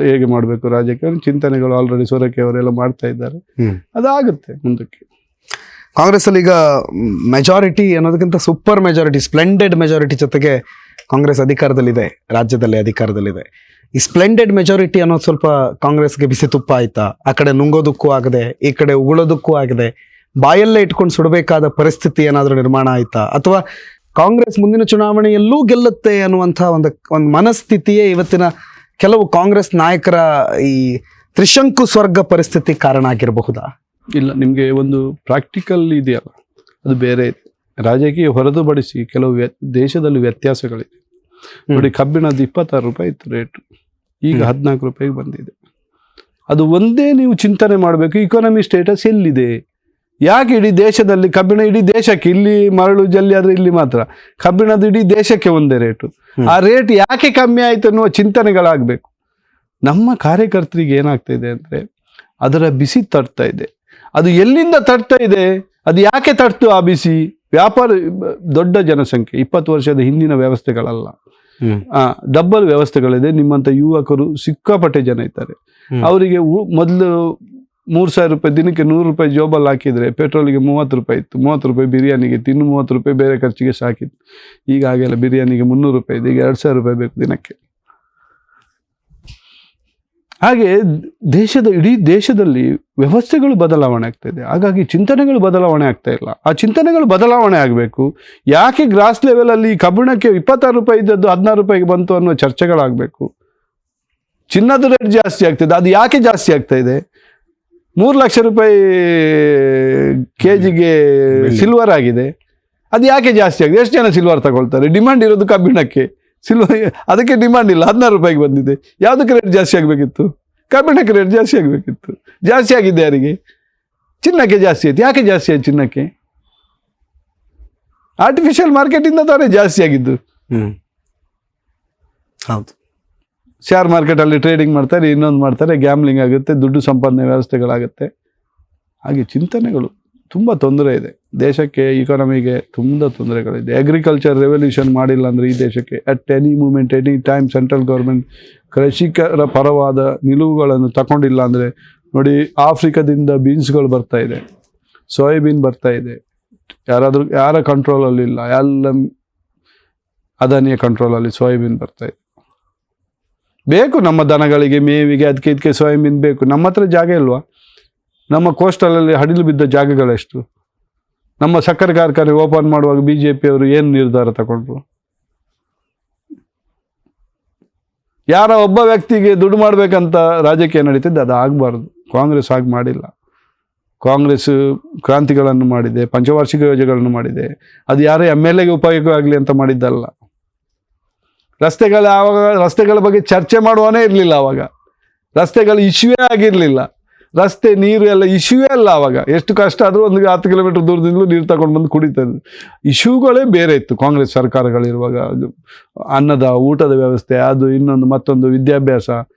ಹೇಗೆ ಮಾಡಬೇಕು ರಾಜ್ಯಕ್ಕೆ ಚಿಂತನೆಗಳು ಆಲ್ರೆಡಿ ಸೊರಕೆ ಅವರೆಲ್ಲ ಮಾಡ್ತಾ ಇದ್ದಾರೆ. ಅದಾಗುತ್ತೆ ಮುಂದಕ್ಕೆ. ಕಾಂಗ್ರೆಸ್ ಅಲ್ಲಿ ಈಗ ಮೆಜಾರಿಟಿ ಅನ್ನೋದಕ್ಕಿಂತ ಸೂಪರ್ ಮೆಜಾರಿಟಿ, ಸ್ಪ್ಲೆಂಡೆಡ್ ಮೆಜಾರಿಟಿ ಜೊತೆಗೆ ಕಾಂಗ್ರೆಸ್ ಅಧಿಕಾರದಲ್ಲಿದೆ, ರಾಜ್ಯದಲ್ಲಿ ಅಧಿಕಾರದಲ್ಲಿದೆ. ಈ ಸ್ಪ್ಲೆಂಡೆಡ್ ಮೆಜಾರಿಟಿ ಅನ್ನೋದು ಸ್ವಲ್ಪ ಕಾಂಗ್ರೆಸ್ಗೆ ಬಿಸಿ ತುಪ್ಪ ಆಯ್ತಾ? ಆ ಕಡೆ ನುಂಗೋದಕ್ಕೂ ಆಗದೆ, ಈ ಕಡೆ ಉಗುಳೋದಕ್ಕೂ ಆಗದೆ, ಬಾಯಲ್ಲೇ ಇಟ್ಕೊಂಡು ಸುಡಬೇಕಾದ ಪರಿಸ್ಥಿತಿ ಏನಾದರೂ ನಿರ್ಮಾಣ ಆಯ್ತಾ? ಅಥವಾ ಕಾಂಗ್ರೆಸ್ ಮುಂದಿನ ಚುನಾವಣೆಯಲ್ಲೂ ಗೆಲ್ಲುತ್ತೆ ಅನ್ನುವಂಥ ಒಂದು ಮನಸ್ಥಿತಿಯೇ ಇವತ್ತಿನ ಕೆಲವು ಕಾಂಗ್ರೆಸ್ ನಾಯಕರ ಈ ತ್ರಿಶಂಕು ಸ್ವರ್ಗ ಪರಿಸ್ಥಿತಿ ಕಾರಣ ಆಗಿರಬಹುದಾ? ಇಲ್ಲ, ನಿಮಗೆ ಒಂದು ಪ್ರಾಕ್ಟಿಕಲ್ ಇದೆಯಲ್ಲ, ಅದು ಬೇರೆ ಇದೆ. ರಾಜಕೀಯ ಹೊರತುಪಡಿಸಿ ಕೆಲವು ದೇಶದಲ್ಲಿ ವ್ಯತ್ಯಾಸಗಳಿದೆ ನೋಡಿ. ಕಬ್ಬಿಣದ 26 ರೂಪಾಯಿ ಇತ್ತು ರೇಟು, ಈಗ 14 ರೂಪಾಯಿಗೆ ಬಂದಿದೆ. ಅದು ಒಂದೇ ನೀವು ಚಿಂತನೆ ಮಾಡಬೇಕು, ಇಕಾನಮಿ ಸ್ಟೇಟಸ್ ಎಲ್ಲಿದೆ? ಯಾಕೆ ಇಡೀ ದೇಶದಲ್ಲಿ ಕಬ್ಬಿಣ, ಇಡೀ ದೇಶಕ್ಕೆ, ಇಲ್ಲಿ ಮರಳು ಜಲ್ಲಿ ಆದರೆ ಇಲ್ಲಿ ಮಾತ್ರ, ಕಬ್ಬಿಣದ ಇಡೀ ದೇಶಕ್ಕೆ ಒಂದೇ ರೇಟು. ಆ ರೇಟ್ ಯಾಕೆ ಕಮ್ಮಿ ಆಯ್ತು ಅನ್ನುವ ಚಿಂತನೆಗಳಾಗಬೇಕು. ನಮ್ಮ ಕಾರ್ಯಕರ್ತರಿಗೆ ಏನಾಗ್ತಾ ಇದೆ ಅಂದರೆ ಅದರ ಬಿಸಿ ತಡ್ತಾ ಇದೆ. ಅದು ಎಲ್ಲಿಂದ ತಡ್ತಾ ಇದೆ, ಅದು ಯಾಕೆ ತಡ್ತು ಆ ಬಿಸಿ? ವ್ಯಾಪಾರ, ದೊಡ್ಡ ಜನಸಂಖ್ಯೆ, 20 ವರ್ಷದ ಹಿಂದಿನ ವ್ಯವಸ್ಥೆಗಳಲ್ಲ, ಡಬ್ಬಲ್ ವ್ಯವಸ್ಥೆಗಳಿದೆ. ನಿಮ್ಮಂಥ ಯುವಕರು ಸಿಕ್ಕಾಪಟ್ಟೆ ಜನ ಇದ್ದಾರೆ. ಅವರಿಗೆ ಮೊದಲು 3,000 ರೂಪಾಯಿ ದಿನಕ್ಕೆ 100 ರೂಪಾಯಿ ಜೋಬಲ್ಲಿ ಹಾಕಿದರೆ ಪೆಟ್ರೋಲಿಗೆ 30 ರೂಪಾಯಿ ಇತ್ತು, 30 ರೂಪಾಯಿ ಬಿರಿಯಾನಿಗೆ ಇತ್ತು, ಇನ್ನು 30 ರೂಪಾಯಿ ಬೇರೆ ಖರ್ಚಿಗೆ ಸಾಕಿತ್ತು. ಈಗ ಹಾಗೆಲ್ಲ ಬಿರಿಯಾನಿಗೆ 300 ರೂಪಾಯಿ ಇದೆ, ಈಗ 2,000 ರೂಪಾಯಿ ಬೇಕು ದಿನಕ್ಕೆ. ಹಾಗೆ ಇಡೀ ದೇಶದಲ್ಲಿ ವ್ಯವಸ್ಥೆಗಳು ಬದಲಾವಣೆ ಆಗ್ತಾ ಇದೆ. ಹಾಗಾಗಿ ಚಿಂತನೆಗಳು ಬದಲಾವಣೆ ಆಗ್ತಾ ಇಲ್ಲ. ಆ ಚಿಂತನೆಗಳು ಬದಲಾವಣೆ ಆಗಬೇಕು. ಯಾಕೆ ಗ್ರಾಸ್ ಲೆವೆಲಲ್ಲಿ ಕಬ್ಬಿಣಕ್ಕೆ 26 ರೂಪಾಯಿ ಇದ್ದದ್ದು 16 ರೂಪಾಯಿಗೆ ಬಂತು ಅನ್ನೋ ಚರ್ಚೆಗಳಾಗಬೇಕು. ಚಿನ್ನದ ರೇಟ್ ಜಾಸ್ತಿ ಆಗ್ತಿದೆ, ಅದು ಯಾಕೆ ಜಾಸ್ತಿ ಆಗ್ತಾ ಇದೆ? 3 ಲಕ್ಷ ರೂಪಾಯಿ ಕೆಜಿಗೆ ಸಿಲ್ವರ್ ಆಗಿದೆ, ಅದು ಯಾಕೆ ಜಾಸ್ತಿ ಆಗಿದೆ? ಎಷ್ಟು ಜನ ಸಿಲ್ವರ್ ತಗೊಳ್ತಾರೆ? ಡಿಮಾಂಡ್ ಇರೋದು ಕಬ್ಬಿಣಕ್ಕೆ, ಸಿಲ್ವರ್ ಅದಕ್ಕೆ ಡಿಮಾಂಡ್ ಇಲ್ಲ, 16 ರೂಪಾಯಿಗೆ ಬಂದಿದೆ. ಯಾವುದಕ್ಕೆ ರೇಟ್ ಜಾಸ್ತಿ ಆಗಬೇಕಿತ್ತು? ಕಬ್ಬಿಣಕ್ಕೆ ರೇಟ್ ಜಾಸ್ತಿ ಆಗಬೇಕಿತ್ತು. ಜಾಸ್ತಿ ಆಗಿದೆ ಯಾರಿಗೆ? ಚಿನ್ನಕ್ಕೆ ಜಾಸ್ತಿ ಆಯ್ತು. ಯಾಕೆ ಜಾಸ್ತಿ ಆಯ್ತು ಚಿನ್ನಕ್ಕೆ? ಆರ್ಟಿಫಿಷಿಯಲ್ ಮಾರ್ಕೆಟಿಂದ ತಾನೇ ಜಾಸ್ತಿ ಆಗಿದ್ದು. ಹೌದು, ಶೇರ್ ಮಾರ್ಕೆಟಲ್ಲಿ ಟ್ರೇಡಿಂಗ್ ಮಾಡ್ತಾರೆ, ಇನ್ನೊಂದು ಮಾಡ್ತಾರೆ, ಗ್ಯಾಮ್ಲಿಂಗ್ ಆಗುತ್ತೆ, ದುಡ್ಡು ಸಂಪಾದನೆ ವ್ಯವಸ್ಥೆಗಳಾಗುತ್ತೆ. ಹಾಗೆ ಚಿಂತನೆಗಳು ತುಂಬ ತೊಂದರೆ ಇದೆ ದೇಶಕ್ಕೆ, ಇಕಾನಮಿಗೆ ತುಂಬ ತೊಂದರೆಗಳಿದೆ. ಅಗ್ರಿಕಲ್ಚರ್ ರೆವಲ್ಯೂಷನ್ ಮಾಡಿಲ್ಲ ಅಂದರೆ ಈ ದೇಶಕ್ಕೆ at any moment any time central government ಕೃಷಿಕರ ಪರವಾದ ನಿಲುವುಗಳನ್ನು ತಗೊಂಡಿಲ್ಲ ಅಂದರೆ ನೋಡಿ, ಆಫ್ರಿಕಾದಿಂದ ಬೀನ್ಸ್ಗಳು ಬರ್ತಾ ಇದೆ, ಸೋಯಾಬೀನ್ ಬರ್ತಾ ಇದೆ, ಯಾರ ಕಂಟ್ರೋಲಲ್ಲಿಲ್ಲ, ಎಲ್ಲ ಅದಾನಿಯ ಕಂಟ್ರೋಲಲ್ಲಿ ಸೋಯಾಬೀನ್ ಬರ್ತಾ ಇದೆ. ಬೇಕು ನಮ್ಮ ದನಗಳಿಗೆ ಮೇವಿಗೆ, ಅದಕ್ಕೆ ಇದಕ್ಕೆ ಸೋಯಾಬೀನ್ ಬೇಕು. ನಮ್ಮ ಹತ್ರ ಜಾಗ ಇಲ್ವಾ? ನಮ್ಮ ಕೋಸ್ಟಲಲ್ಲಿ ಹಡಿಲು ಬಿದ್ದ ಜಾಗಗಳೆಷ್ಟು? ನಮ್ಮ ಸಕ್ಕರೆ ಕಾರ್ಖಾನೆ ಓಪನ್ ಮಾಡುವಾಗ BJP ಅವರು ಏನು ನಿರ್ಧಾರ ತಗೊಂಡ್ರು? ಯಾರ ಒಬ್ಬ ವ್ಯಕ್ತಿಗೆ ದುಡ್ಡು ಮಾಡಬೇಕಂತ ರಾಜಕೀಯ ನಡೀತಿದ್ದೆ, ಅದು ಆಗಬಾರ್ದು. ಕಾಂಗ್ರೆಸ್ ಆಗಿ ಮಾಡಿಲ್ಲ. ಕಾಂಗ್ರೆಸ್ ಕ್ರಾಂತಿಗಳನ್ನು ಮಾಡಿದೆ, ಪಂಚವಾರ್ಷಿಕ ಯೋಜನೆಗಳನ್ನು ಮಾಡಿದೆ. ಅದು ಯಾರೇ MLAಗೆ ಉಪಯೋಗವಾಗಲಿ ಅಂತ ಮಾಡಿದ್ದಲ್ಲ. ರಸ್ತೆಗಳ ಬಗ್ಗೆ ಚರ್ಚೆ ಮಾಡುವನೇ ಇರಲಿಲ್ಲ ಆವಾಗ. ರಸ್ತೆಗಳು ಇಶ್ಯೂವೇ ಆಗಿರಲಿಲ್ಲ. ರಸ್ತೆ ನೀರು ಎಲ್ಲ ಇಶ್ಯೂವೇ ಅಲ್ಲ ಆವಾಗ. ಎಷ್ಟು ಕಷ್ಟ ಆದರೂ 10 ಕಿಲೋಮೀಟರ್ ದೂರದಿಂದಲೂ ನೀರು ತಗೊಂಡು ಬಂದು ಕುಡಿತಾ ಇದ್ರು. ಇಶ್ಯೂಗಳೇ ಬೇರೆ ಇತ್ತು ಕಾಂಗ್ರೆಸ್ ಸರ್ಕಾರಗಳಿರುವಾಗ. ಅನ್ನದ ಊಟದ ವ್ಯವಸ್ಥೆ, ಅದು ಇನ್ನೊಂದು ಮತ್ತೊಂದು, ವಿದ್ಯಾಭ್ಯಾಸ,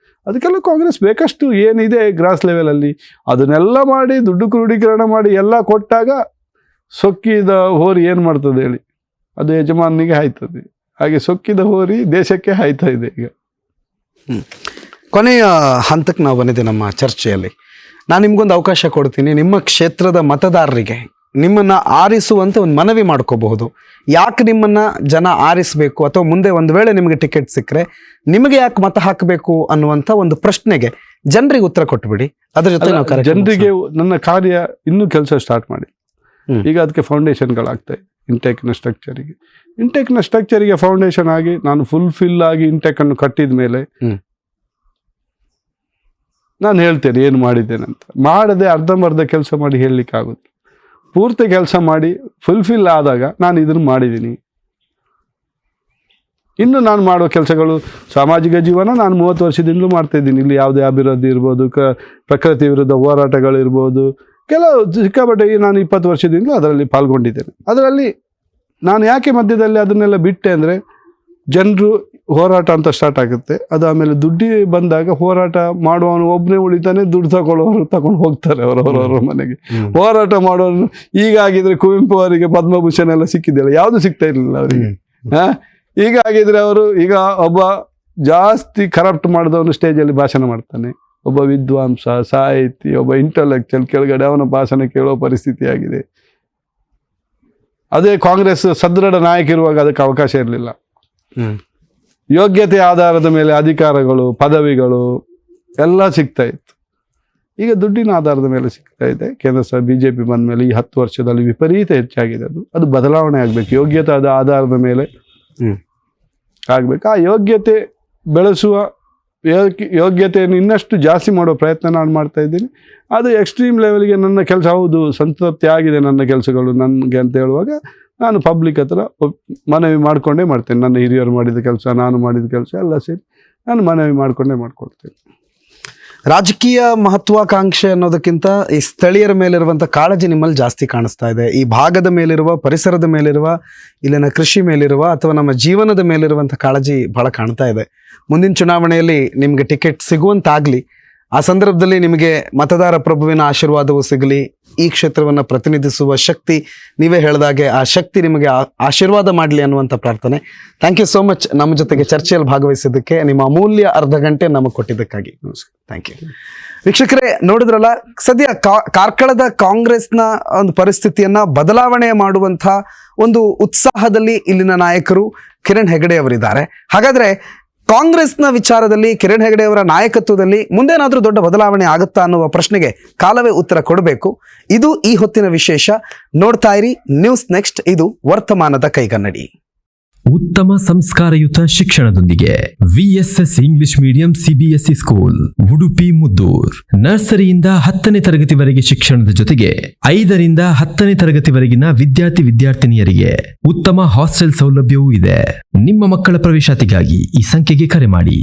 ಅದಕ್ಕೆಲ್ಲ ಕಾಂಗ್ರೆಸ್ ಬೇಕಷ್ಟು ಏನಿದೆ ಗ್ರಾಸ್ ಲೆವೆಲಲ್ಲಿ ಅದನ್ನೆಲ್ಲ ಮಾಡಿ ದುಡ್ಡು ಕ್ರೋಢೀಕರಣ ಮಾಡಿ ಎಲ್ಲ ಕೊಟ್ಟಾಗ ಸೊಕ್ಕಿದ ಹೋರಿ ಏನು ಮಾಡ್ತದೆ ಹೇಳಿ? ಅದು ಯಜಮಾನಿಗೆ ಹಾಯ್ತದೆ. ಹಾಗೆ ಸೊಕ್ಕಿದ ಹೋರಿ ದೇಶಕ್ಕೆ ಹಾಯ್ತಾ ಇದೆ ಈಗ. ಕೊನೆಯ ಹಂತಕ್ಕೆ ನಾವು ಬಂದಿದ್ದೆ ನಮ್ಮ ಚರ್ಚೆಯಲ್ಲಿ. ನಾನು ನಿಮ್ಗೊಂದು ಅವಕಾಶ ಕೊಡ್ತೀನಿ. ನಿಮ್ಮ ಕ್ಷೇತ್ರದ ಮತದಾರರಿಗೆ ನಿಮ್ಮನ್ನ ಆರಿಸುವಂತೆ ಒಂದು ಮನವಿ ಮಾಡ್ಕೋಬಹುದು. ಯಾಕೆ ನಿಮ್ಮನ್ನ ಜನ ಆರಿಸಬೇಕು, ಅಥವಾ ಮುಂದೆ ಒಂದು ವೇಳೆ ನಿಮಗೆ ಟಿಕೆಟ್ ಸಿಕ್ಕರೆ ನಿಮಗೆ ಯಾಕೆ ಮತ ಹಾಕಬೇಕು ಅನ್ನುವಂಥ ಒಂದು ಪ್ರಶ್ನೆಗೆ ಜನರಿಗೆ ಉತ್ತರ ಕೊಟ್ಬಿಡಿ. ಅದ್ರ ಜೊತೆ ನಾವು ಜನರಿಗೆ ನನ್ನ ಕಾರ್ಯ ಇನ್ನೂ ಕೆಲಸ ಸ್ಟಾರ್ಟ್ ಮಾಡಿ. ಈಗ ಅದಕ್ಕೆ ಫೌಂಡೇಶನ್ಗಳಾಗ್ತಾ ಇದೆ. ಇಂಟೆಕ್ನ ಸ್ಟ್ರಕ್ಚರಿಗೆ ಫೌಂಡೇಶನ್ ಆಗಿ ನಾನು ಫುಲ್ಫಿಲ್ ಆಗಿ ಇಂಟೆಕ್ ಅನ್ನು ಕಟ್ಟಿದ ಮೇಲೆ ನಾನು ಹೇಳ್ತೇನೆ ಏನು ಮಾಡಿದ್ದೇನೆ ಅಂತ. ಮಾಡದೆ ಅರ್ಧಂಬರ್ಧ ಕೆಲಸ ಮಾಡಿ ಹೇಳಲಿಕ್ಕೆ ಆಗುತ್ತೆ. ಪೂರ್ತಿ ಕೆಲಸ ಮಾಡಿ ಫುಲ್ಫಿಲ್ ಆದಾಗ ನಾನು ಇದನ್ನು ಮಾಡಿದ್ದೀನಿ, ಇನ್ನು ನಾನು ಮಾಡುವ ಕೆಲಸಗಳು ಸಾಮಾಜಿಕ ಜೀವನ ನಾನು 30 ವರ್ಷದಿಂದಲೂ ಮಾಡ್ತಾ ಇದ್ದೀನಿ. ಇಲ್ಲಿ ಯಾವುದೇ ಅಭಿವೃದ್ಧಿ ಇರ್ಬೋದು, ಪ್ರಕೃತಿ ವಿರುದ್ಧ ಹೋರಾಟಗಳಿರ್ಬೋದು, ಕೆಲವು ಸಿಕ್ಕಾಪಟ್ಟೆ ನಾನು 20 ವರ್ಷದಿಂದಲೂ ಅದರಲ್ಲಿ ಪಾಲ್ಗೊಂಡಿದ್ದೇನೆ. ಅದರಲ್ಲಿ ನಾನು ಯಾಕೆ ಮಧ್ಯದಲ್ಲಿ ಅದನ್ನೆಲ್ಲ ಬಿಟ್ಟೆ ಅಂದರೆ, ಜನರು ಹೋರಾಟ ಅಂತ ಸ್ಟಾರ್ಟ್ ಆಗುತ್ತೆ, ಅದು ಆಮೇಲೆ ದುಡ್ಡಿ ಬಂದಾಗ ಹೋರಾಟ ಮಾಡುವವನು ಒಬ್ಬನೇ ಉಳಿತಾನೆ, ದುಡ್ಡು ತಗೊಳ್ಳೋರು ತಗೊಂಡು ಹೋಗ್ತಾರೆ ಅವರವರವರ ಮನೆಗೆ. ಹೋರಾಟ ಮಾಡೋರು ಈಗಾಗಿದ್ರೆ ಕುವೆಂಪು ಅವರಿಗೆ ಪದ್ಮಭೂಷಣ ಎಲ್ಲ ಸಿಕ್ಕಿದೆಯಲ್ಲ, ಯಾವುದು ಸಿಗ್ತಾ ಇರಲಿಲ್ಲ ಅವರಿಗೆ. ಈಗ ಆಗಿದ್ರೆ ಅವರು ಈಗ ಒಬ್ಬ ಜಾಸ್ತಿ ಕರಪ್ಟ್ ಮಾಡಿದವನು ಸ್ಟೇಜಲ್ಲಿ ಭಾಷಣ ಮಾಡ್ತಾನೆ, ಒಬ್ಬ ವಿದ್ವಾಂಸ ಸಾಹಿತಿ ಒಬ್ಬ ಇಂಟಲೆಕ್ಚುಯಲ್ ಕೆಳಗಡೆ ಅವನ ಭಾಷಣ ಕೇಳೋ ಪರಿಸ್ಥಿತಿ ಆಗಿದೆ. ಅದೇ ಕಾಂಗ್ರೆಸ್ ಸದೃಢ ನಾಯಕ ಇರುವಾಗ ಅದಕ್ಕೆ ಅವಕಾಶ ಇರಲಿಲ್ಲ. ಯೋಗ್ಯತೆ ಆಧಾರದ ಮೇಲೆ ಅಧಿಕಾರಗಳು ಪದವಿಗಳು ಎಲ್ಲ ಸಿಗ್ತಾ ಇತ್ತು. ಈಗ ದುಡ್ಡಿನ ಆಧಾರದ ಮೇಲೆ ಸಿಗ್ತಾ ಇದೆ. ಕೇಂದ್ರ BJP ಬಂದ ಮೇಲೆ ಈ 10 ವರ್ಷದಲ್ಲಿ ವಿಪರೀತ ಹೆಚ್ಚಾಗಿದೆ. ಅದು ಬದಲಾವಣೆ ಆಗಬೇಕು. ಯೋಗ್ಯತೆ ಆಧಾರದ ಮೇಲೆ ಆಗಬೇಕು. ಆ ಯೋಗ್ಯತೆ ಬೆಳೆಸುವ ಯೋಗ್ಯತೆಯನ್ನು ಇನ್ನಷ್ಟು ಜಾಸ್ತಿ ಮಾಡೋ ಪ್ರಯತ್ನ ನಾನು ಮಾಡ್ತಾ ಇದ್ದೀನಿ. ಅದು ಎಕ್ಸ್ಟ್ರೀಮ್ ಲೆವೆಲ್ಗೆ ನನ್ನ ಕೆಲಸ ಹೌದು ಸಂತೃಪ್ತಿ ಆಗಿದೆ ನನ್ನ ಕೆಲಸಗಳು ನನಗೆ ಅಂತ ಹೇಳುವಾಗ ನಾನು ಪಬ್ಲಿಕ್ ಹತ್ರ ಮನವಿ ಮಾಡಿಕೊಂಡೇ ಮಾಡ್ತೇನೆ. ನನ್ನ ಹಿರಿಯರು ಮಾಡಿದ ಕೆಲಸ, ನಾನು ಮಾಡಿದ ಕೆಲಸ ಎಲ್ಲ ಸೇರಿ ನಾನು ಮನವಿ ಮಾಡ್ಕೊಳ್ತೇನೆ. ರಾಜಕೀಯ ಮಹತ್ವಾಕಾಂಕ್ಷೆ ಅನ್ನೋದಕ್ಕಿಂತ ಈ ಸ್ಥಳೀಯರ ಮೇಲಿರುವಂಥ ಕಾಳಜಿ ನಿಮ್ಮಲ್ಲಿ ಜಾಸ್ತಿ ಕಾಣಿಸ್ತಾ ಇದೆ. ಈ ಭಾಗದ ಮೇಲಿರುವ, ಪರಿಸರದ ಮೇಲಿರುವ, ಇಲ್ಲಿನ ಕೃಷಿ ಮೇಲಿರುವ ಅಥವಾ ನಮ್ಮ ಜೀವನದ ಮೇಲಿರುವಂಥ ಕಾಳಜಿ ಬಹಳ ಕಾಣ್ತಾ ಇದೆ. ಮುಂದಿನ ಚುನಾವಣೆಯಲ್ಲಿ ನಿಮಗೆ ಟಿಕೆಟ್ ಸಿಗುವಂತಾಗಲಿ, ಆ ಸಂದರ್ಭದಲ್ಲಿ ನಿಮಗೆ ಮತದಾರ ಪ್ರಭುವಿನ ಆಶೀರ್ವಾದವೂ ಸಿಗಲಿ. ಈ ಕ್ಷೇತ್ರವನ್ನು ಪ್ರತಿನಿಧಿಸುವ ಶಕ್ತಿ, ನೀವೇ ಹೇಳಿದಾಗೆ ಆ ಶಕ್ತಿ ನಿಮಗೆ ಆಶೀರ್ವಾದ ಮಾಡಲಿ ಅನ್ನುವಂಥ ಪ್ರಾರ್ಥನೆ. ಥ್ಯಾಂಕ್ ಯು ಸೋ ಮಚ್ ನಮ್ಮ ಜೊತೆಗೆ ಚರ್ಚೆಯಲ್ಲಿ ಭಾಗವಹಿಸಿದ್ದಕ್ಕೆ, ನಿಮ್ಮ ಅಮೂಲ್ಯ ಅರ್ಧ ಗಂಟೆ ನಮಗೆ ಕೊಟ್ಟಿದ್ದಕ್ಕಾಗಿ. Thank you. ವೀಕ್ಷಕರೇ, ನೋಡಿದ್ರಲ್ಲ, ಸದ್ಯ ಕಾರ್ಕಳದ ಕಾಂಗ್ರೆಸ್ನ ಒಂದು ಪರಿಸ್ಥಿತಿಯನ್ನ ಬದಲಾವಣೆ ಮಾಡುವಂಥ ಒಂದು ಉತ್ಸಾಹದಲ್ಲಿ ಇಲ್ಲಿನ ನಾಯಕರು ಕಿರಣ್ ಹೆಗಡೆ ಅವರಿದ್ದಾರೆ. ಹಾಗಾದ್ರೆ ಕಾಂಗ್ರೆಸ್ನ ವಿಚಾರದಲ್ಲಿ ಕಿರಣ್ ಹೆಗಡೆ ಅವರ ನಾಯಕತ್ವದಲ್ಲಿ ಮುಂದೇನಾದ್ರೂ ದೊಡ್ಡ ಬದಲಾವಣೆ ಆಗುತ್ತಾ ಅನ್ನುವ ಪ್ರಶ್ನೆಗೆ ಕಾಲವೇ ಉತ್ತರ ಕೊಡಬೇಕು. ಇದು ಈ ಹೊತ್ತಿನ ವಿಶೇಷ. ನೋಡ್ತಾ ಇರಿ ನ್ಯೂಸ್ ನೆಕ್ಸ್ಟ್. ಇದು ವರ್ತಮಾನದ ಕೈಗನ್ನಡಿ. ಉತ್ತಮ ಸಂಸ್ಕಾರಯುತ ಶಿಕ್ಷಣದೊಂದಿಗೆ VSS English medium CBSE school, Udupi Muddur. ನರ್ಸರಿಯಿಂದ 10ನೇ ತರಗತಿವರೆಗೆ ಶಿಕ್ಷಣದ ಜೊತೆಗೆ 5ರಿಂದ 10ನೇ ತರಗತಿವರೆಗಿನ ವಿದ್ಯಾರ್ಥಿನಿಯರಿಗೆ ಉತ್ತಮ ಹಾಸ್ಟೆಲ್ ಸೌಲಭ್ಯವೂ ಇದೆ. ನಿಮ್ಮ ಮಕ್ಕಳ ಪ್ರವೇಶಾತಿಗಾಗಿ ಈ ಸಂಖ್ಯೆಗೆ ಕರೆ ಮಾಡಿ.